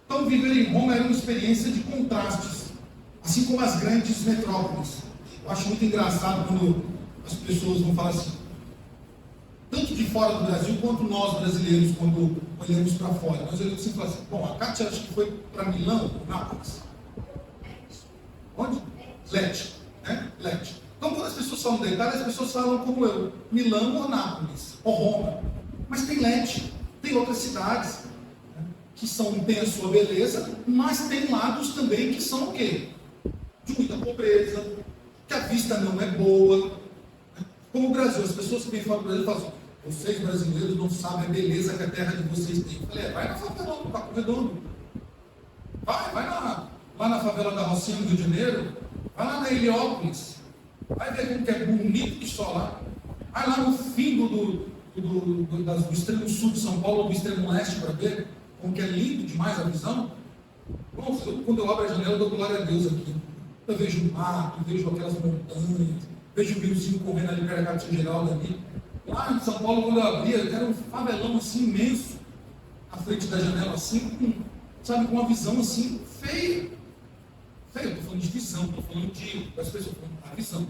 Então, viver em Roma era uma experiência de contrastes, assim como as grandes metrópoles. Eu acho muito engraçado quando as pessoas vão falar assim, tanto de fora do Brasil quanto nós brasileiros, quando olhamos para fora. Nós olhamos assim e falamos assim, bom, a Kátia acho que foi para Milão, Nápoles. Onde? Lecce, né? Lecce. Então, quando as pessoas falam da Itália, as pessoas falam como eu, Milão ou Nápoles, ou Roma. Mas tem Lecce, tem outras cidades, né, que têm a sua beleza, mas tem lados também que são o quê? De muita pobreza, que a vista não é boa. Né? Como o Brasil, as pessoas que vêm fora do Brasil falam assim, vocês brasileiros não sabem a beleza que a terra de vocês tem. Eu falei, vai na favela do Paco Redondo. Vai lá na favela da Rocinha, no Rio de Janeiro. Vai lá na Heliópolis. Vai ver como que é bonito que só lá. Vai lá no fim do extremo sul de São Paulo, do extremo leste, para ver como que é lindo demais a visão. Bom, quando eu abro a janela, eu dou glória a Deus aqui. Eu vejo o mato, vejo aquelas montanhas, vejo o riozinho correndo ali perto da Casa Geraldo ali. Lá em São Paulo, quando eu abria, era um favelão assim imenso, à frente da janela, assim, com uma visão assim feia. Feia, eu estou falando de visão, estou falando das pessoas, a visão.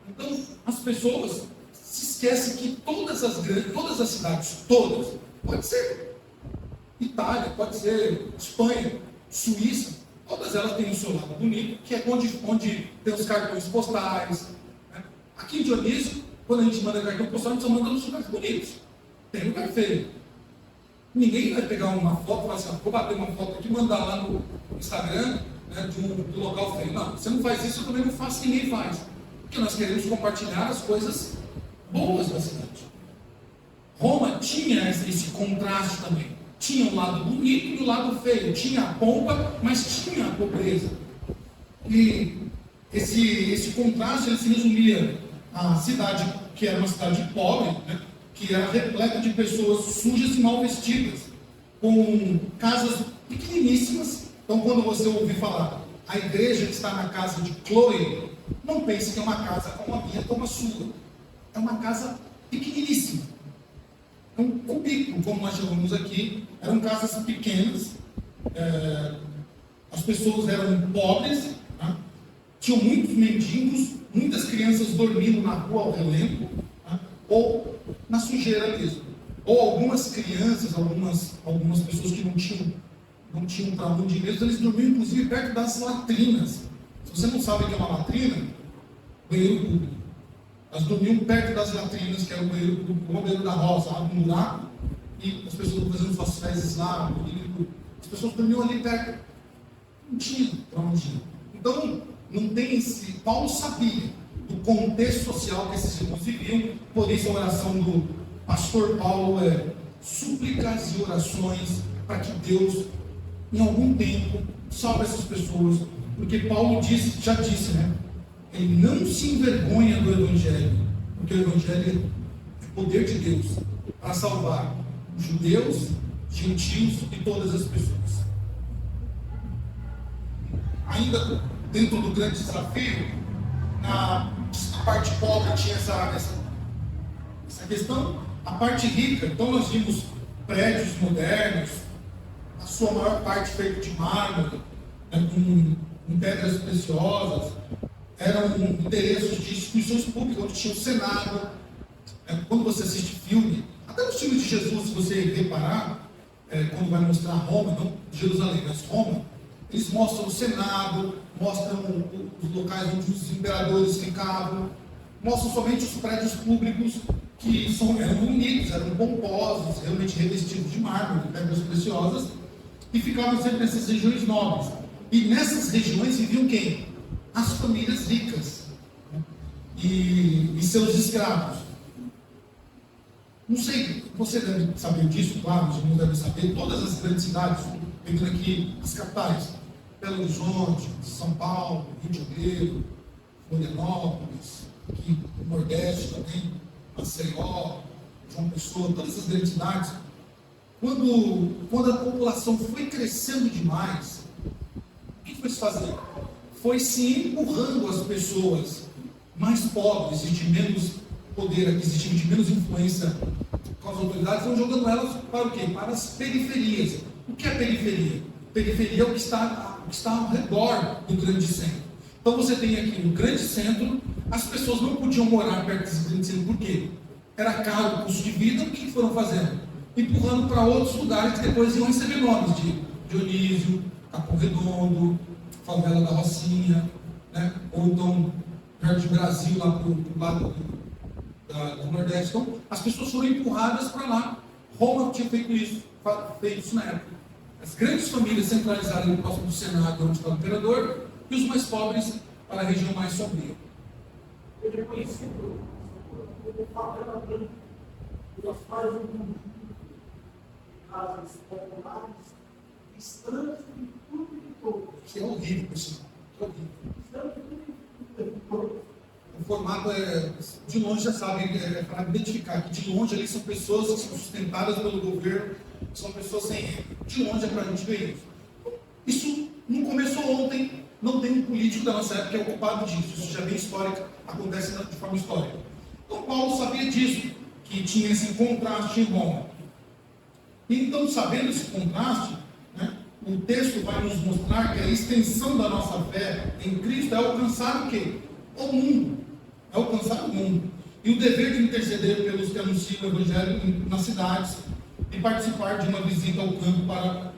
Então, as pessoas se esquecem que todas as cidades, pode ser Itália, pode ser Espanha, Suíça, todas elas têm o seu lado bonito, que é onde tem os cartões postais. Né? Aqui em Dionísio, quando a gente manda cartão postal, a gente só manda nos lugares bonitos. Tem lugar feio. Ninguém vai pegar uma foto e falar assim, vou bater uma foto aqui e mandar lá no Instagram, né, do local feio. Não, você não faz isso, eu também não faço, ninguém faz. Porque nós queremos compartilhar as coisas boas da cidade. Roma tinha esse contraste também. Tinha um lado bonito e o lado feio. Tinha a pompa, mas tinha a pobreza. E esse contraste ele se resumia à cidade, que era uma cidade pobre, né, que era repleta de pessoas sujas e mal vestidas, com casas pequeniníssimas. Então, quando você ouvir falar, a igreja que está na casa de Chloe, não pense que é uma casa como a minha, como a sua. É uma casa pequeniníssima. É um cubículo, como nós chamamos aqui. Eram casas pequenas. As pessoas eram pobres. Né? Tinham muitos mendigos, muitas crianças dormindo na rua ao relento, né? Ou na sujeira mesmo. Ou algumas crianças, algumas pessoas que não tinham para onde ir mesmo, eles dormiam inclusive perto das latrinas. Se você não sabe o que é uma latrina, banheiro público. Elas dormiam perto das latrinas, que era o banheiro público, o banheiro da roça, abre um buraco, e as pessoas fazendo suas fezes lá, as pessoas dormiam ali perto. Não tinha para onde ir. Então, não tem esse. Paulo sabia do contexto social que esses irmãos viviam, por isso a oração do pastor Paulo é súplicas e orações para que Deus, em algum tempo, salve essas pessoas, porque Paulo já disse, né? Ele não se envergonha do Evangelho, porque o Evangelho é poder de Deus para salvar judeus, gentios e todas as pessoas. Ainda dentro do grande desafio, a parte pobre tinha essa questão, a parte rica, então nós vimos prédios modernos, a sua maior parte feita de mármore, né, com pedras preciosas, eram endereços de instituições públicas, onde tinha o Senado, Quando você assiste filme, até nos filmes de Jesus, se você reparar, quando vai mostrar Roma, não Jerusalém, mas Roma, eles mostram o Senado, mostram os locais onde os imperadores ficavam, mostram somente os prédios públicos que eram bonitos, eram pomposos, realmente revestidos de mármore, de pedras preciosas, e ficavam sempre nessas regiões nobres. E nessas regiões viviam quem? As famílias ricas, né? E seus escravos. Não sei, você deve saber disso, claro, os irmãos devem saber, todas as grandes cidades, pegando aqui as capitais, Belo Horizonte, São Paulo, Rio de Janeiro, Florianópolis, aqui no Nordeste também, Maceió, João Pessoa, todas essas grandes cidades, quando a população foi crescendo demais, o que foi se fazer? Foi se empurrando as pessoas mais pobres e de menos poder aquisitivo, de menos influência com as autoridades, vão jogando elas para o quê? Para as periferias. O que é periferia? Periferia é o que está ao redor do grande centro. Então você tem aqui no grande centro, as pessoas não podiam morar perto desse grande centro, por quê? Era caro o custo de vida, o que foram fazendo? Empurrando para outros lugares que depois iam receber nomes de Dionísio, Capão Redondo, Favela da Rocinha, né? Ou então Jardim Brasil, lá para o lado do Nordeste. Então, as pessoas foram empurradas para lá. Roma tinha feito isso na época. As grandes famílias centralizadas no próximo do Senado, onde estava o imperador, e os mais pobres para a região mais sombria. Ele é conhecido como favela branca. Nós fazemos um conjunto de casas populares, distantes de tudo e de todos. Que é horrível, pessoal. Que é horrível. Distantes de tudo e de todos. O formato de longe já sabe, para identificar que de longe ali são pessoas que são sustentadas pelo governo, são pessoas sem renda. De longe é para a gente ver isso. Isso não começou ontem, não tem um político da nossa época que é ocupado disso. Isso já é bem histórico, acontece de forma histórica. Então Paulo sabia disso, que tinha esse contraste em Roma. Então, sabendo esse contraste, né, o texto vai nos mostrar que a extensão da nossa fé em Cristo é alcançar o quê? O mundo. É alcançar o mundo. E o dever de interceder pelos que anunciam o Evangelho nas cidades e participar de uma visita ao campo para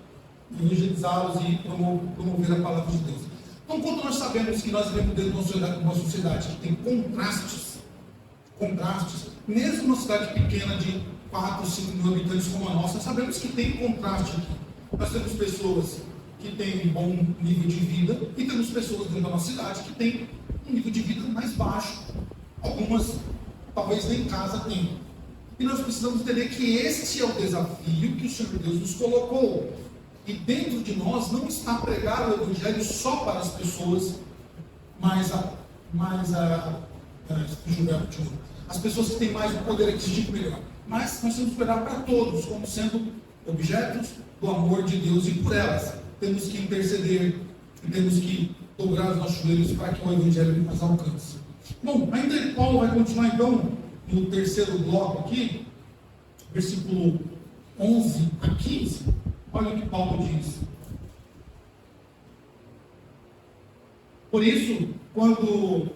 evangelizá-los e promover a palavra de Deus. Então, quando nós sabemos que nós vivemos dentro de uma sociedade que tem contrastes, mesmo uma cidade pequena de 4, 5 mil habitantes como a nossa, sabemos que tem contraste aqui. Nós temos pessoas que têm um bom nível de vida e temos pessoas dentro da nossa cidade que têm um nível de vida mais baixo. Algumas talvez nem em casa tenham. E nós precisamos entender que este é o desafio que o Senhor Deus nos colocou. E dentro de nós não está pregar o Evangelho só para as pessoas as pessoas que têm mais um poder aquisitivo melhor. Mas nós temos que pregar para todos, como sendo objetos do amor de Deus, e por elas temos que interceder e temos que dobrar os nossos joelhos para que o Evangelho nos alcance. Bom, ainda Paulo vai continuar então no terceiro bloco aqui, versículo 11 a 15. Olha o que Paulo diz. Por isso, quanto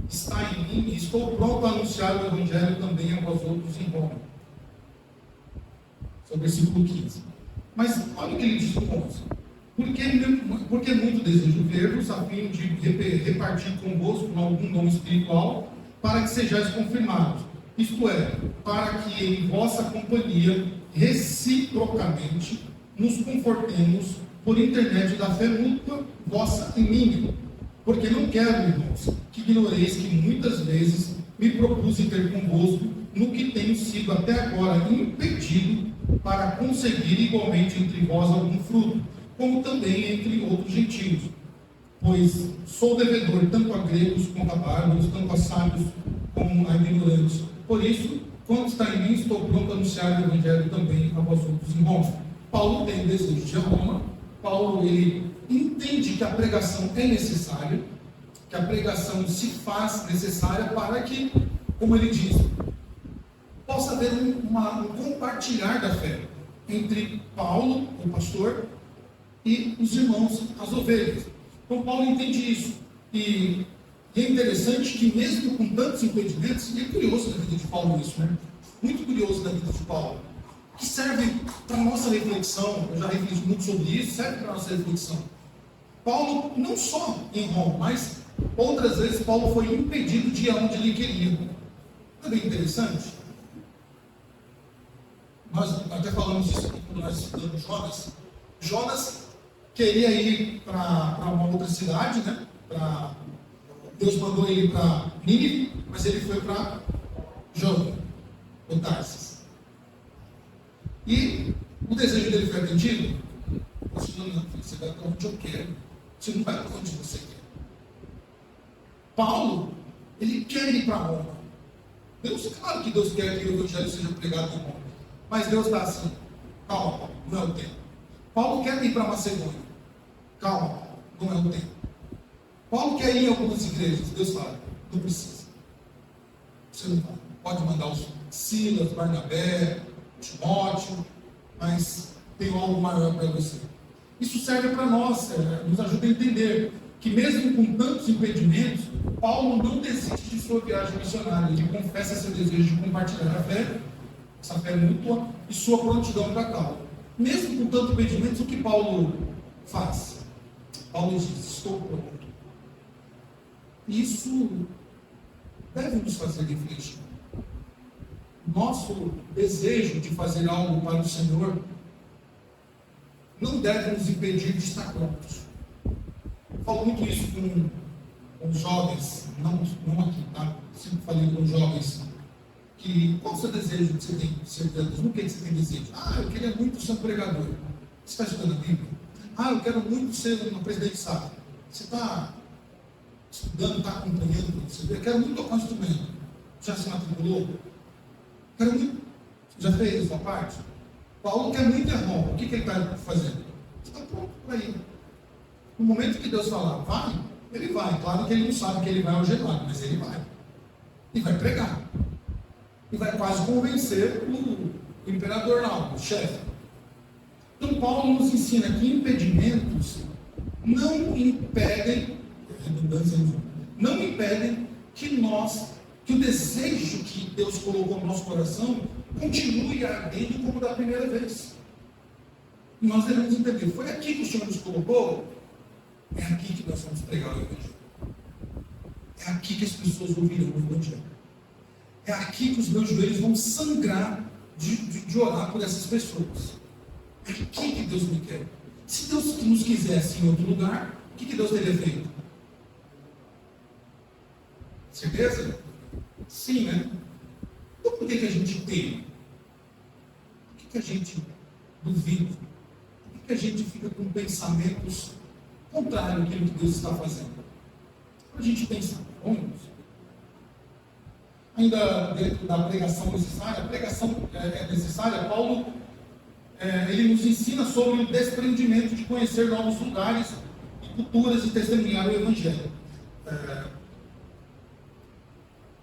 está em mim, estou pronto a anunciar o Evangelho também a vós outros em Roma. Esse é o versículo 15. Mas olha o que ele diz no 11. Porque muito desejo ver-vos, a fim de repartir convosco algum dom espiritual, para que sejais confirmados. Isto é, para que em vossa companhia, reciprocamente, nos confortemos por intermédio da fé mútua vossa e minha. Porque não quero, irmãos, que ignoreis que muitas vezes me propus ter convosco no que tenho sido até agora impedido para conseguir igualmente entre vós algum fruto, como também entre outros gentios. Pois sou devedor tanto a gregos quanto a bárbaros, tanto a sábios como a ignorantes. Por isso, quanto está em mim, estou pronto a anunciar o Evangelho também a vós outros em Roma. Paulo tem desejo de ir a Roma. Paulo, ele entende que a pregação é necessária, que a pregação se faz necessária para que, como ele diz, possa haver um compartilhar da fé entre Paulo, o pastor, e os irmãos, as ovelhas. Então Paulo entende isso. E E é interessante que mesmo com tantos impedimentos, e é curioso na vida de Paulo isso, né? Muito curioso na vida de Paulo, que serve para a nossa reflexão, eu já refleti muito sobre isso, serve para a nossa reflexão. Paulo, não só em Roma, mas outras vezes Paulo foi impedido de ir aonde ele queria. Não é bem interessante? Nós até falamos isso aqui quando nós estudamos Jonas. Jonas queria ir para uma outra cidade, né? Deus mandou ele para Nínive, mas ele foi para Jope, ou Tarsis. E o desejo dele foi atendido? Não, você vai para onde eu quero. Você não vai para onde você quer. Paulo, ele quer ir para Roma. Claro que Deus quer que o evangelho seja pregado em Roma. Mas Deus está assim, calma, Paulo, não é o tempo. Paulo quer ir para Macedônia. Calma, Paulo, não é o tempo. Paulo quer ir em algumas igrejas. Deus fala, não precisa. Você não vai. Pode mandar os Silas, Barnabé, Timóteo, mas tem algo maior para você. Isso serve para nós, nos ajuda a entender que mesmo com tantos impedimentos, Paulo não desiste de sua viagem missionária. Ele confessa seu desejo de compartilhar a fé, essa fé mútua, e sua prontidão para tal. Mesmo com tantos impedimentos, o que Paulo faz? Paulo diz, estou pronto. Isso deve nos fazer refletir. Nosso desejo de fazer algo para o Senhor não deve nos impedir de estar prontos. Falo muito isso com jovens, não aqui, tá? Sempre falei com jovens qual o seu desejo que você tem de ser Deus? No que você tem desejo? Eu queria muito ser um pregador. Você está estudando a Bíblia? Eu quero muito ser uma presidente sábio. Você está estudando, está acompanhando? Eu quero muito tocar um instrumento. Já se matriculou? Quero muito. Já fez a sua parte? Paulo quer muito ir a Roma. O que ele está fazendo? Você está pronto para ir. No momento que Deus falar, vai, ele vai. Claro que ele não sabe que ele vai algemado, mas ele vai. E vai pregar. E vai quase convencer o imperador lá, o chefe. Então Paulo nos ensina que impedimentos não impedem, não impedem que o desejo que Deus colocou no nosso coração continue ardendo como da primeira vez. E nós devemos entender, foi aqui que o Senhor nos colocou, é aqui que nós vamos pregar o Evangelho. É aqui que as pessoas ouvirão o Evangelho. É aqui que os meus joelhos vão sangrar de orar por essas pessoas. É aqui que Deus me quer. Se Deus nos quisesse em outro lugar, o que Deus teria feito? Certeza? Sim, né? Então por que a gente teme? Por que a gente duvida? Por que a gente fica com pensamentos contrários àquilo que Deus está fazendo? A gente pensa, ainda dentro da pregação necessária, a pregação é necessária, Paulo ele nos ensina sobre o desprendimento de conhecer novos lugares e culturas e testemunhar o Evangelho.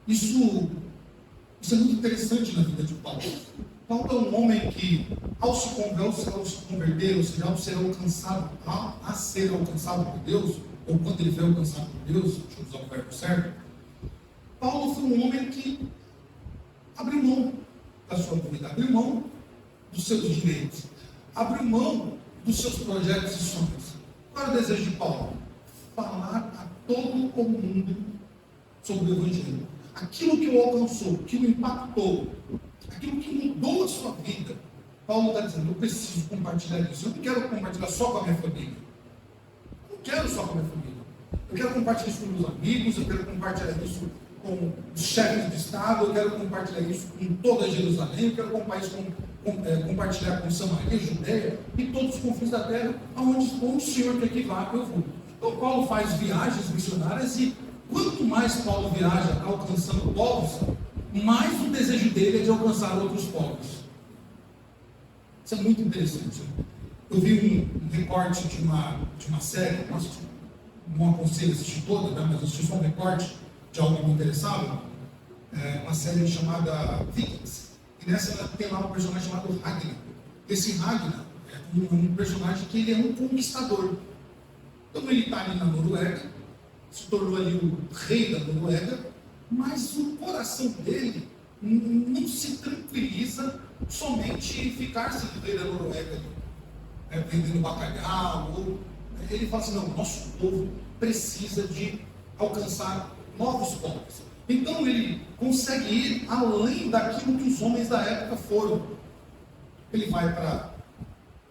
Isso é muito interessante na vida de Paulo. Paulo é um homem que, ao se converter, ou seja, ao ser alcançado, a ser alcançado por Deus, ou quando ele foi alcançado por Deus, deixa eu usar o verbo certo, Paulo foi um homem que abriu mão da sua vida, abriu mão dos seus direitos, abriu mão dos seus projetos e sonhos. Qual era o desejo de Paulo? Falar a todo o mundo sobre o Evangelho. Aquilo que o alcançou, que o impactou, aquilo que mudou a sua vida. Paulo está dizendo, eu preciso compartilhar isso. Eu não quero compartilhar só com a minha família. Eu não quero só com a minha família. Eu quero compartilhar isso com meus amigos, eu quero compartilhar isso com os chefes de Estado, eu quero compartilhar isso com toda Jerusalém, eu quero compartilhar com Samaria, Judeia e todos os confins da terra, onde o Senhor quer que vá, eu vou. Então Paulo faz viagens missionárias e quanto mais Paulo viaja alcançando povos, mais o desejo dele é de alcançar outros povos. Isso é muito interessante. Eu vi um recorte de uma série, não aconselho assistir toda, né, mas assisti só um recorte de algo que me interessava, uma série chamada Vikings. E nessa tem lá um personagem chamado Ragnar. Esse Ragnar é um personagem que ele é um conquistador. Então ele está ali na Noruega, se tornou ali o rei da Noruega, mas o coração dele não se tranquiliza somente em ficar sendo rei da Noruega, vendendo bacalhau. Ele fala assim, não, nosso povo precisa de alcançar novos povos. Então ele consegue ir além daquilo que os homens da época foram. Ele vai para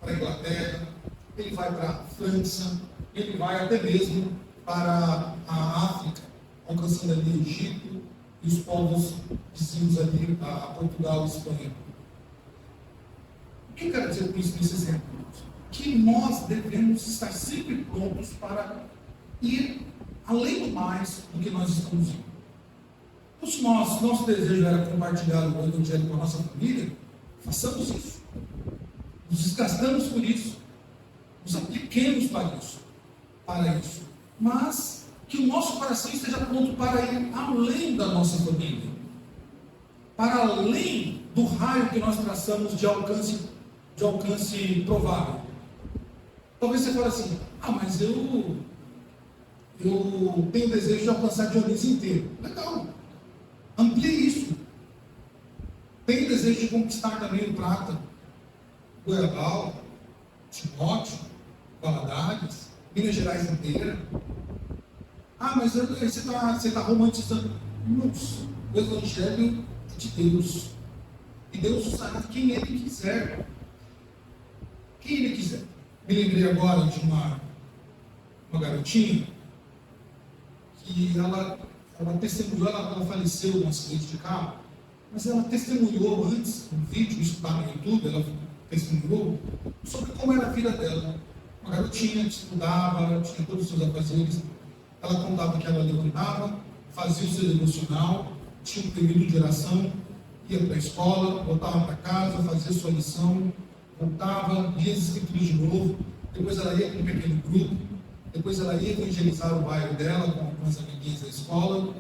a Inglaterra, ele vai para a França, ele vai até mesmo para a África, alcançando ali o Egito e os povos vizinhos ali, a Portugal e Espanha. O que eu quero dizer com isso nesse exemplo? Que nós devemos estar sempre prontos para ir além do mais do que nós estamos indo. Então, se nosso desejo era compartilhar o Evangelho com a nossa família, façamos isso. Nos desgastamos por isso. Nos apliquemos para isso. Mas que o nosso coração esteja pronto para ir além da nossa família. Para além do raio que nós traçamos de alcance provável. Talvez você fale assim, mas eu tenho desejo de alcançar Dionísio inteiro. Legal. Amplie isso. Tenho desejo de conquistar também o Prata, Goiabal, Timóteo, Valadares, Minas Gerais inteira. Mas você está romantizando. Irmãos, o Evangelho é de Deus. E Deus usará quem Ele quiser. Quem Ele quiser. Me lembrei agora de uma garotinha que ela testemunhou, ela faleceu num acidente de carro, mas ela testemunhou antes, um vídeo, isso está no YouTube, ela testemunhou sobre como era a vida dela. Uma garotinha que estudava, tinha todos os seus afazeres. Ela contava que ela levantava, fazia o seu devocional, tinha um período de oração, ia para a escola, voltava para casa, fazia sua lição, voltava, lia as escrituras de novo, depois ela ia para um pequeno grupo, depois ela ia evangelizar o bairro dela com as amiguinhas da escola,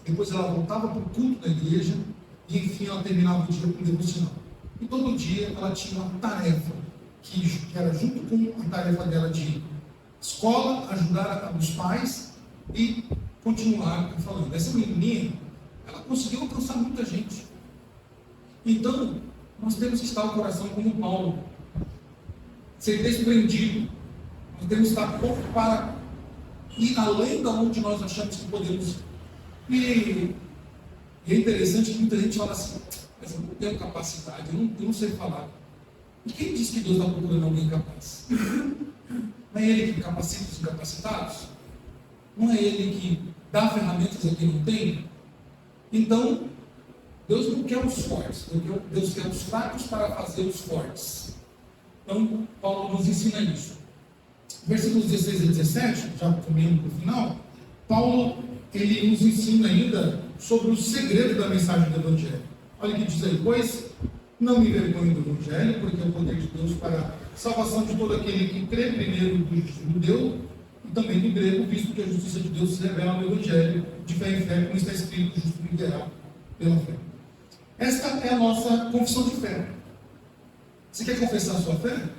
depois ela voltava para o culto da igreja e enfim ela terminava o dia com o devocional. E todo dia ela tinha uma tarefa, que era junto com a tarefa dela de escola, ajudar os pais e continuar falando. Essa menininha, ela conseguiu alcançar muita gente. Então, nós temos que estar o coração como Paulo, ser desprendido. Nós temos que estar pronto para ir além da onde nós achamos que podemos. E é interessante que muita gente fala assim, mas eu não tenho capacidade, eu não sei falar. E quem diz que Deus está procurando alguém capaz? Não é Ele que capacita os incapacitados? Não é Ele que dá ferramentas a quem não tem? Então, Deus não quer os fortes, Deus quer os fracos para fazer os fortes. Então, Paulo nos ensina isso. Versículos 16 e 17, já caminhando para o final, Paulo, ele nos ensina ainda sobre o segredo da mensagem do Evangelho. Olha o que diz aí, pois não me envergonho do Evangelho, porque é o poder de Deus para a salvação de todo aquele que crê primeiro do judeu e também do grego, visto que a justiça de Deus se revela no Evangelho, de fé em fé, como está escrito, justo viverá pela fé. Esta é a nossa confissão de fé. Você quer confessar a sua fé?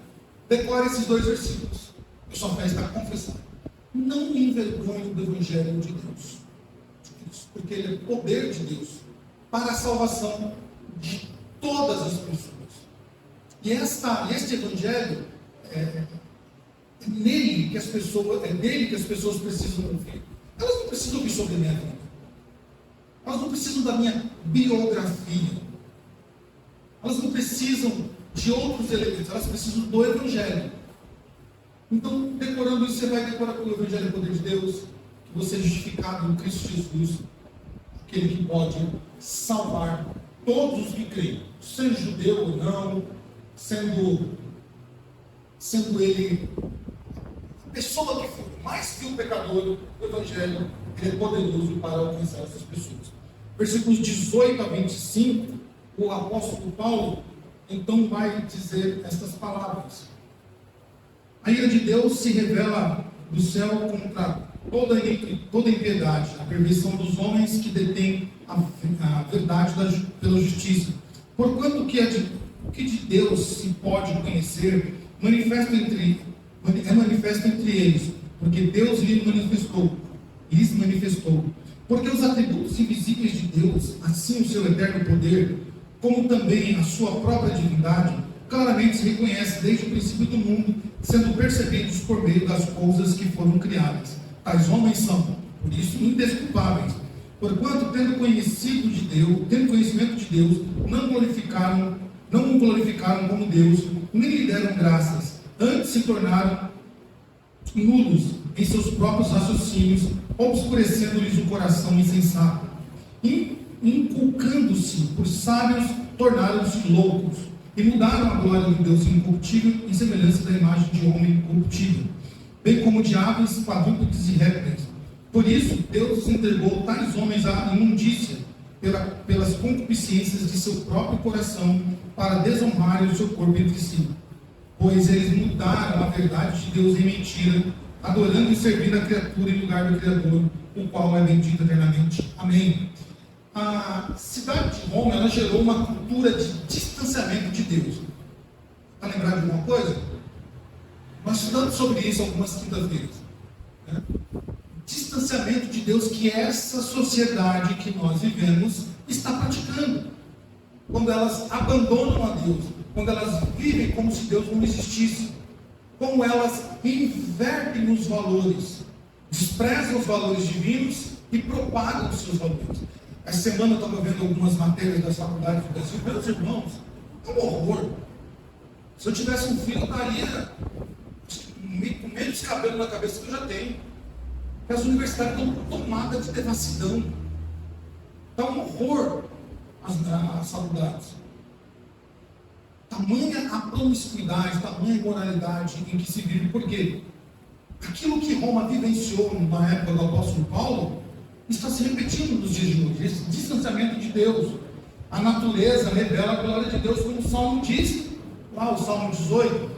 Decore esses 2 versículos. A sua fé está confessada. Não me envergonho do Evangelho de Deus, porque ele é o poder de Deus para a salvação de todas as pessoas. E este Evangelho é nele que as pessoas precisam ouvir. Elas não precisam ouvir sobre a minha vida. Elas não precisam da minha biografia. Elas não precisam de outros elementos. Elas precisam do Evangelho. Então, decorando isso, você vai decorar que o Evangelho é o poder de Deus, que você é justificado em Cristo Jesus, aquele que pode salvar todos os que creem, seja judeu ou não, sendo ele a pessoa que for, mais que um pecador, o Evangelho ele é poderoso para alcançar essas pessoas. Versículos 18 a 25, o apóstolo Paulo então vai dizer estas palavras. A ira de Deus se revela do céu contra toda impiedade, a perversão dos homens que detêm a verdade pela justiça. Porquanto o que de Deus se pode conhecer é manifesto entre eles, porque Deus lhe manifestou. lhes manifestou. Porque os atributos invisíveis de Deus, assim o seu eterno poder, como também a sua própria divindade, claramente se reconhece desde o princípio do mundo, sendo percebidos por meio das coisas que foram criadas. Tais homens são, por isso, indesculpáveis, porquanto, tendo conhecimento de Deus, não o glorificaram como Deus, nem lhe deram graças, antes se tornaram nulos em seus próprios raciocínios, obscurecendo-lhes o coração insensato. Inculcando-se por sábios, tornaram-se loucos, e mudaram a glória de Deus incorruptível em semelhança da imagem de homem corruptível, bem como de aves, quadrúpedes e répteis. Por isso, Deus entregou tais homens à imundícia, pelas concupiscências de seu próprio coração, para desonrarem o seu corpo entre si. Pois eles mudaram a verdade de Deus em mentira, adorando e servindo a criatura em lugar do Criador, o qual é bendito eternamente. Amém. A cidade de Roma, ela gerou uma cultura de distanciamento de Deus. Está lembrado de alguma coisa? Nós estudamos sobre isso algumas quintas-feiras. Né? Distanciamento de Deus que essa sociedade que nós vivemos está praticando. Quando elas abandonam a Deus, quando elas vivem como se Deus não existisse, como elas invertem os valores, desprezam os valores divinos e propagam os seus valores. Essa semana eu estava vendo algumas matérias das faculdades do Brasil. Meus irmãos, é um horror. Se eu tivesse um filho, eu estaria com menos cabelo na cabeça que eu já tenho. Porque as universidades estão tomadas de devassidão. Está um horror as faculdades. Tamanha a promiscuidade, tamanha a imoralidade em que se vive. Por quê? Aquilo que Roma vivenciou na época do apóstolo Paulo está se repetindo nos dias de hoje. Esse distanciamento de Deus. A natureza revela a glória de Deus, como o Salmo diz. Lá o Salmo 18.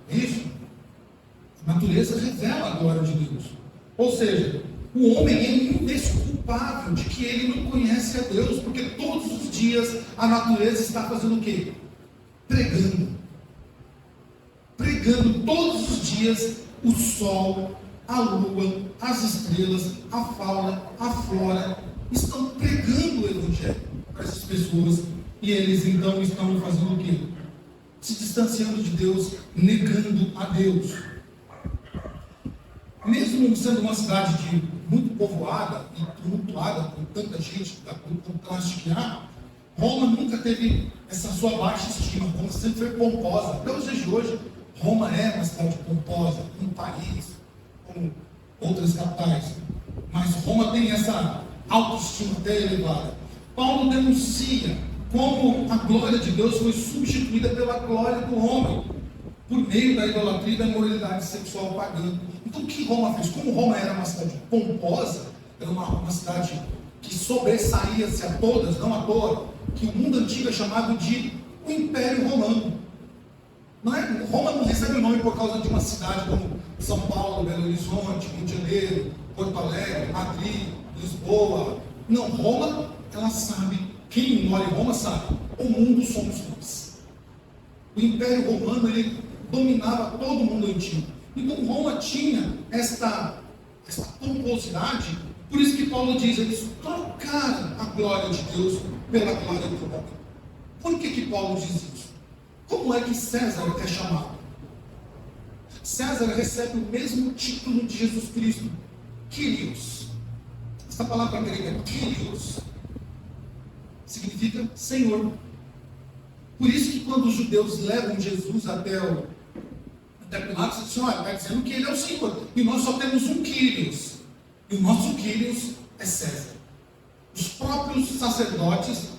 Isso. A natureza revela a glória de Deus. Ou seja, o homem é indesculpável de que ele não conhece a Deus, porque todos os dias a natureza está fazendo o quê? Pregando. Pregando todos os dias o sol, a lua, as estrelas, a fauna, a flora, estão pregando o evangelho para essas pessoas, e eles então estão fazendo o quê? Se distanciando de Deus, negando a Deus. Mesmo sendo uma cidade muito povoada e tumultuada, com tanta gente, com o contraste que há, Roma nunca teve essa sua baixa estima. Roma sempre foi pomposa. Até os dias de hoje, Roma é uma cidade pomposa, como Paris, como outras capitais. Mas Roma tem essa autoestima até elevada. Paulo denuncia como a glória de Deus foi substituída pela glória do homem, por meio da idolatria e da imoralidade sexual pagã. Então o que Roma fez? Como Roma era uma cidade pomposa, era uma cidade que sobressaía-se a todas, não à toa, que o mundo antigo é chamado de o Império Romano. Roma não recebe o nome por causa de uma cidade como São Paulo, Belo Horizonte, Rio de Janeiro, Porto Alegre, Madrid, Lisboa. Não, Roma, ela sabe, quem mora em Roma sabe, o mundo somos nós. O Império Romano, ele dominava todo o mundo antigo. Então Roma tinha esta pomposidade, por isso que Paulo diz, eles trocaram a glória de Deus pela glória do homem. Por que Paulo diz isso? Como é que César é chamado? César recebe o mesmo título de Jesus Cristo, Kyrios. Essa palavra grega, Kyrios, significa Senhor. Por isso que quando os judeus levam Jesus até Pilatos, eles dizem, olha, está dizendo que ele é o Senhor. E nós só temos um Kyrios. E o nosso Kyrios é César. Os próprios sacerdotes,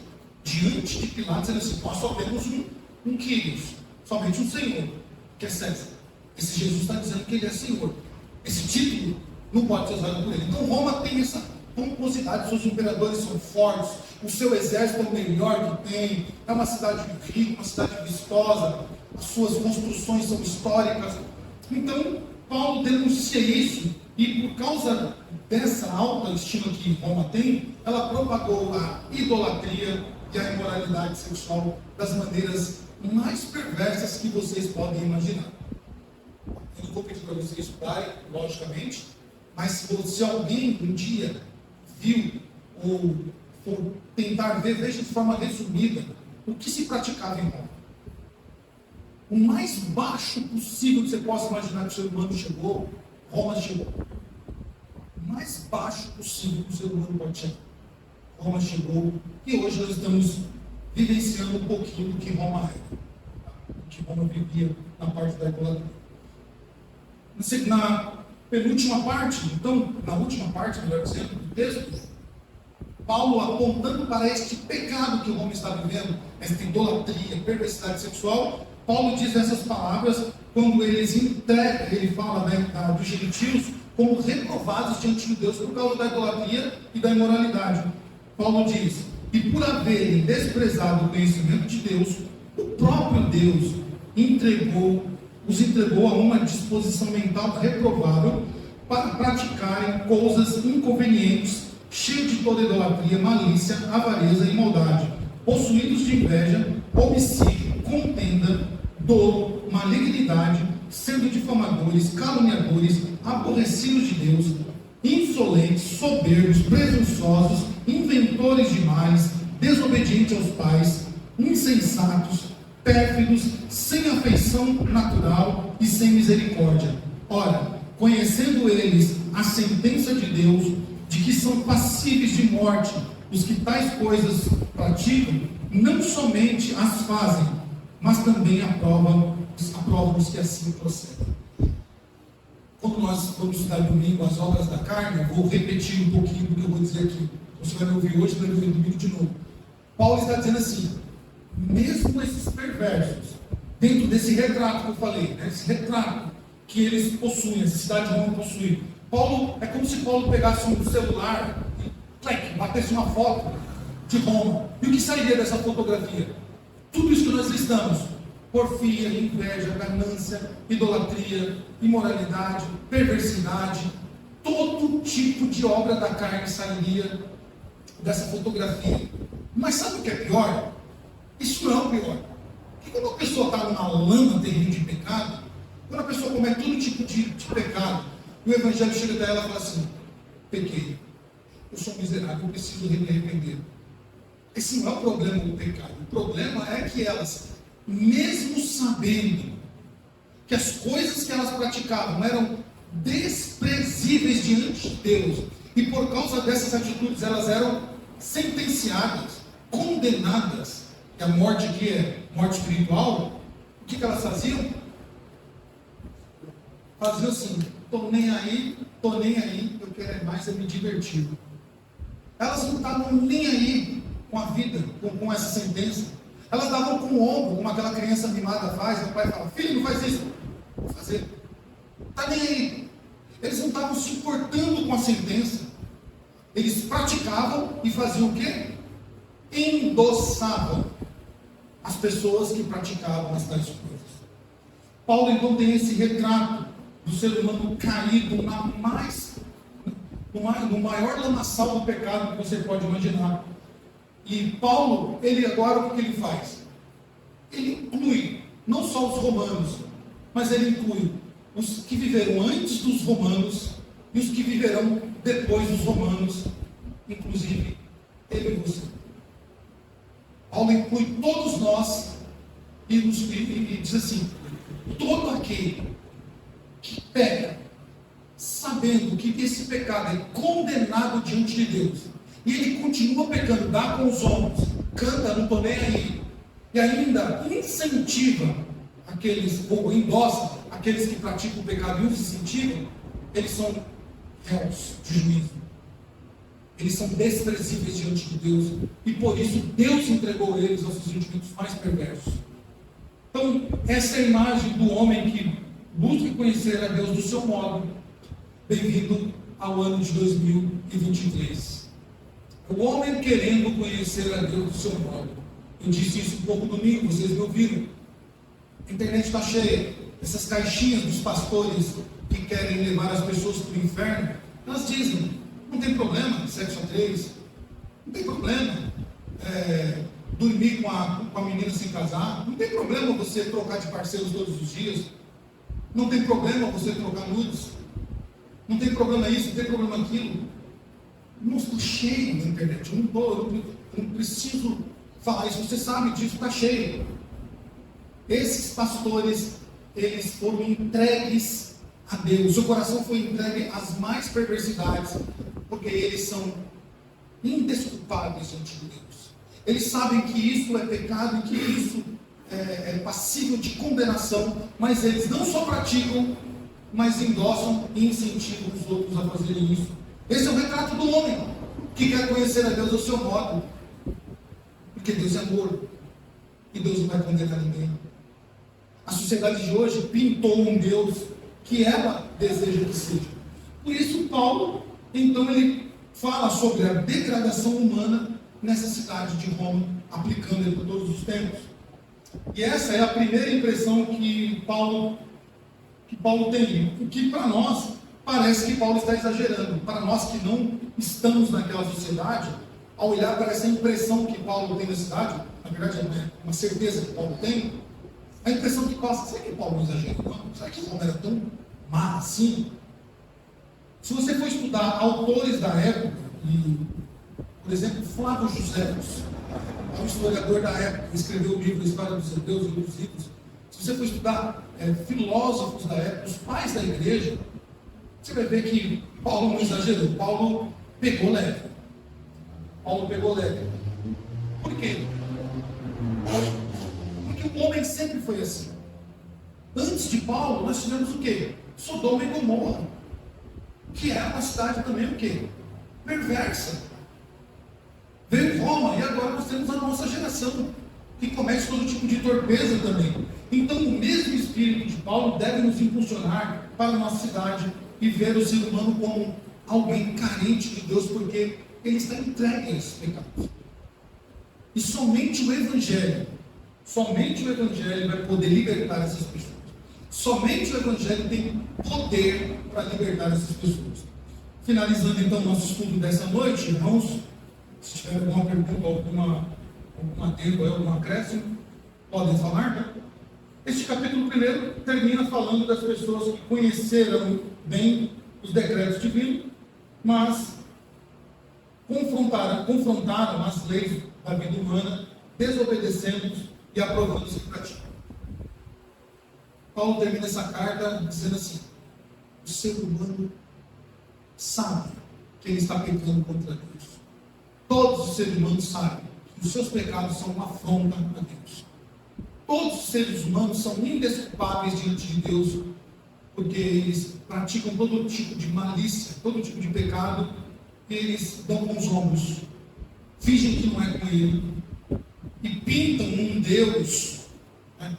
diante de Pilatos, eles dizem, nós só temos um Kyrios. Somente um Senhor, que é César. Esse Jesus está dizendo que ele é Senhor. Esse título não pode ser usado por ele. Então Roma tem essa pomposidade, seus imperadores são fortes, o seu exército é o melhor que tem, é uma cidade rica, uma cidade vistosa, as suas construções são históricas. Então Paulo denuncia isso, e por causa dessa alta estima que Roma tem, ela propagou a idolatria e a imoralidade sexual das maneiras mais perversas que vocês podem imaginar. Eu não vou pedir para vocês estudarem, logicamente, Mas se alguém um dia viu ou for tentar ver, veja de forma resumida, o que se praticava em Roma. O mais baixo possível que você possa imaginar que o ser humano chegou, Roma chegou. O mais baixo possível que o ser humano pode chegar. Roma chegou e hoje nós estamos vivenciando um pouquinho do que Roma era. Do que Roma vivia na parte da idolatria. Na penúltima parte, então, na última parte, melhor dizendo, do texto, Paulo apontando para este pecado que Roma está vivendo, esta idolatria, perversidade sexual, Paulo diz essas palavras quando ele fala dos gentios como reprovados diante de Deus por causa da idolatria e da imoralidade. Paulo diz: e por haverem desprezado o conhecimento de Deus, o próprio Deus os entregou a uma disposição mental reprovável para praticarem coisas inconvenientes, cheios de toda idolatria, malícia, avareza e maldade, possuídos de inveja, homicídio, contenda, dolo, malignidade, sendo difamadores, caluniadores, aborrecidos de Deus, insolentes, soberbos, presunçosos, inventores de males, desobedientes aos pais, insensatos, pérfidos, sem afeição natural e sem misericórdia. Ora, conhecendo eles a sentença de Deus, de que são passíveis de morte os que tais coisas praticam, não somente as fazem, mas também aprovam os que assim procedem. Quando nós vamos estudar domingo as obras da carne, eu vou repetir um pouquinho do que eu vou dizer aqui. Você vai me ouvir hoje, vai me ouvir domingo de novo. Paulo está dizendo assim: mesmo esses perversos, dentro desse retrato que eu falei, esse retrato que eles possuem, essa cidade de Roma possui, Paulo, é como se Paulo pegasse um celular e batesse uma foto de Roma. E o que sairia dessa fotografia? Tudo isso que nós listamos: porfia, inveja, ganância, idolatria, imoralidade, perversidade, todo tipo de obra da carne sairia dessa fotografia. Mas sabe o que é pior? Isso não é o pior. Porque quando a pessoa está numa lama terrível de pecado, quando a pessoa comete todo tipo de pecado, e o Evangelho chega até ela e fala assim: pequei, eu sou miserável, eu preciso me arrepender. Esse não é o problema do pecado. O problema é que elas, mesmo sabendo que as coisas que elas praticavam eram desprezíveis diante de Deus, e por causa dessas atitudes elas eram sentenciadas, condenadas, e a morte aqui é morte espiritual, o que elas faziam? Faziam assim: estou nem aí, eu quero mais é me divertir. Elas não estavam nem aí com a vida, com essa sentença. Elas davam com o ombro, como aquela criança mimada faz, o pai fala: filho, não faz isso. Vou fazer. Está nem aí. Eles não estavam se importando com a sentença. Eles praticavam e faziam o quê? Endossavam as pessoas que praticavam as tais coisas. Paulo então tem esse retrato do ser humano caído no maior lamaçal do pecado que você pode imaginar. E Paulo, ele agora o que ele faz? Ele inclui não só os romanos, mas ele inclui os que viveram antes dos romanos e os que viverão depois dos romanos, inclusive ele e você. Paulo inclui todos nós e diz assim: todo aquele que peca, sabendo que esse pecado é condenado diante de Deus, e ele continua pecando, dá com os ombros, canta, não estou nem aí, e ainda incentiva aqueles, ou endossa aqueles que praticam o pecado e os incentivam, eles são réus de juízo. Eles são desprezíveis diante de Deus, e por isso Deus entregou eles aos seus sentimentos mais perversos. Então, essa é a imagem do homem que busca conhecer a Deus do seu modo. Bem-vindo ao ano de 2023. O homem querendo conhecer a Deus do seu modo. Eu disse isso um pouco domingo, vocês me ouviram. A internet está cheia. Essas caixinhas dos pastores que querem levar as pessoas para o inferno, elas dizem: não tem problema sexo a três, não tem problema dormir com a menina sem casar, não tem problema você trocar de parceiros todos os dias, não tem problema você trocar nudes, não tem problema isso, não tem problema aquilo. Não estou cheio na internet, eu não preciso falar isso, você sabe disso, está cheio. Esses pastores, eles foram entregues a Deus, seu coração foi entregue às mais perversidades, porque eles são indesculpáveis diante de Deus. Eles sabem que isso é pecado e que isso é passível de condenação, mas eles não só praticam, mas endossam e incentivam os outros a fazerem isso. Esse é o retrato do homem que quer conhecer a Deus ao seu modo, porque Deus é amor e Deus não vai condenar ninguém. A sociedade de hoje pintou um Deus que ela deseja que seja. Por isso Paulo, então, ele fala sobre a degradação humana nessa cidade de Roma, aplicando ele para todos os tempos. E essa é a primeira impressão que Paulo tem, o que para nós parece que Paulo está exagerando. Para nós que não estamos naquela sociedade, ao olhar para essa impressão que Paulo tem da cidade, na verdade é uma certeza que Paulo tem, a impressão que passa, será que Paulo não exagerou? Não? Será que Roma era tão má assim? Se você for estudar autores da época, por exemplo, Flávio Joséfos, é um historiador da época, que escreveu o livro História dos Judeus e outros livros. Se você for estudar filósofos da época, os pais da igreja, você vai ver que Paulo não exagerou, Paulo pegou leve. Por quê? Porque o homem sempre foi assim. Antes de Paulo, nós tivemos o quê? Sodoma e Gomorra, que era uma cidade também o quê? Perversa. Veio Roma, e agora nós temos a nossa geração, que comete todo tipo de torpeza também. Então, o mesmo espírito de Paulo deve nos impulsionar para a nossa cidade e ver o ser humano como alguém carente de Deus, porque ele está entregue a esses pecados. E somente o Evangelho vai poder libertar essas pessoas. Somente o Evangelho tem poder para libertar essas pessoas. Finalizando então o nosso estudo dessa noite, irmãos, se tiver alguma pergunta, algum adendo, algum acréscimo, podem falar, tá? Este capítulo primeiro termina falando das pessoas que conheceram bem os decretos divinos, mas confrontaram as leis da vida humana, desobedecendo e aprovando os que praticam. Paulo termina essa carta dizendo assim: o ser humano sabe que ele está pecando contra Deus. Todos os seres humanos sabem que os seus pecados são uma afronta a Deus. Todos os seres humanos são indesculpáveis diante de Deus, porque eles praticam todo tipo de malícia, todo tipo de pecado, e eles dão com os ombros, fingem que não é com ele, e pintam um Deus, né?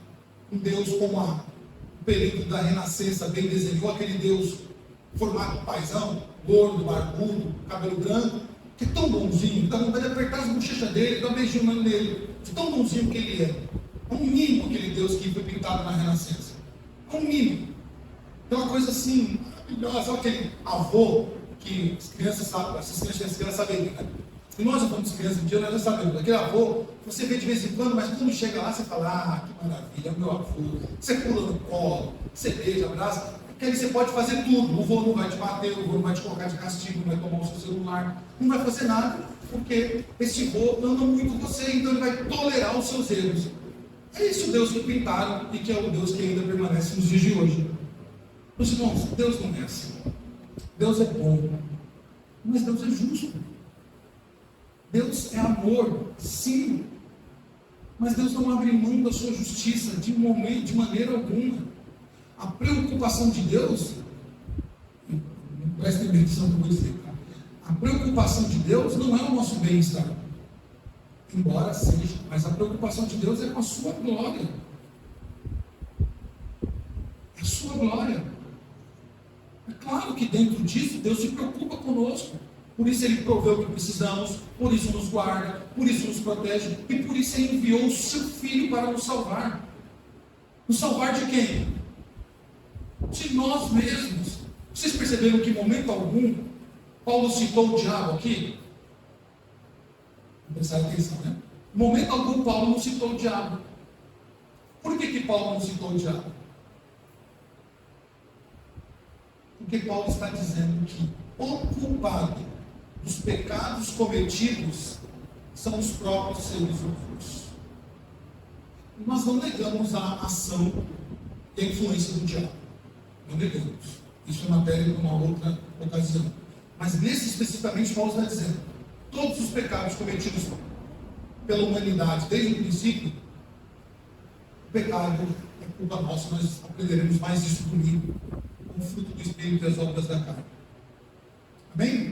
Um Deus como o período da Renascença bem desenhou, aquele Deus formado paizão, gordo, barbudo, cabelo branco, que é tão bonzinho, dá vontade de apertar as bochechas dele, dar um beijinho nele, de tão bonzinho que ele é. É um mimo aquele Deus que foi pintado na Renascença. É um mimo. É uma coisa assim, maravilhosa. Sabe aquele avô que as crianças sabem, essas crianças sabem, né? E nós, quando somos crianças, um dia nós já sabemos. Aquele avô, você vê de vez em quando, mas quando chega lá, você fala: que maravilha, é o meu avô. Você pula no colo, você beija, abraça. Porque ali você pode fazer tudo. O avô não vai te bater, o avô não vai te colocar de castigo, não vai tomar o seu celular, não vai fazer nada, porque esse avô ama muito você, então ele vai tolerar os seus erros. É esse o Deus que pintaram e que é o Deus que ainda permanece nos dias de hoje. Meus irmãos, Deus não é assim. Deus é bom, mas Deus é justo. Deus é amor, sim, mas Deus não abre mão da sua justiça de maneira alguma. A preocupação de Deus, prestem atenção no que eu vou dizer, a preocupação de Deus não é o nosso bem-estar, embora seja, mas a preocupação de Deus é com a sua glória. É a sua glória. É claro que dentro disso Deus se preocupa conosco. Por isso Ele proveu o que precisamos, por isso nos guarda, por isso nos protege, e por isso Ele enviou o seu Filho para nos salvar. Nos salvar de quem? De nós mesmos. Vocês perceberam que em momento algum Paulo citou o diabo aqui? Prestaram atenção, né? Em momento algum Paulo não citou o diabo. Por que Paulo não citou o diabo? Porque Paulo está dizendo que o culpado dos pecados cometidos são os próprios seres humanos. E nós não negamos a ação e a influência do diabo. Não negamos. Isso é matéria para uma outra ocasião. Mas nesse especificamente, Paulo está dizendo: todos os pecados cometidos pela humanidade desde o princípio, o pecado é culpa nossa. Nós aprenderemos mais isso domingo, com o fruto do Espírito e as obras da carne. Amém?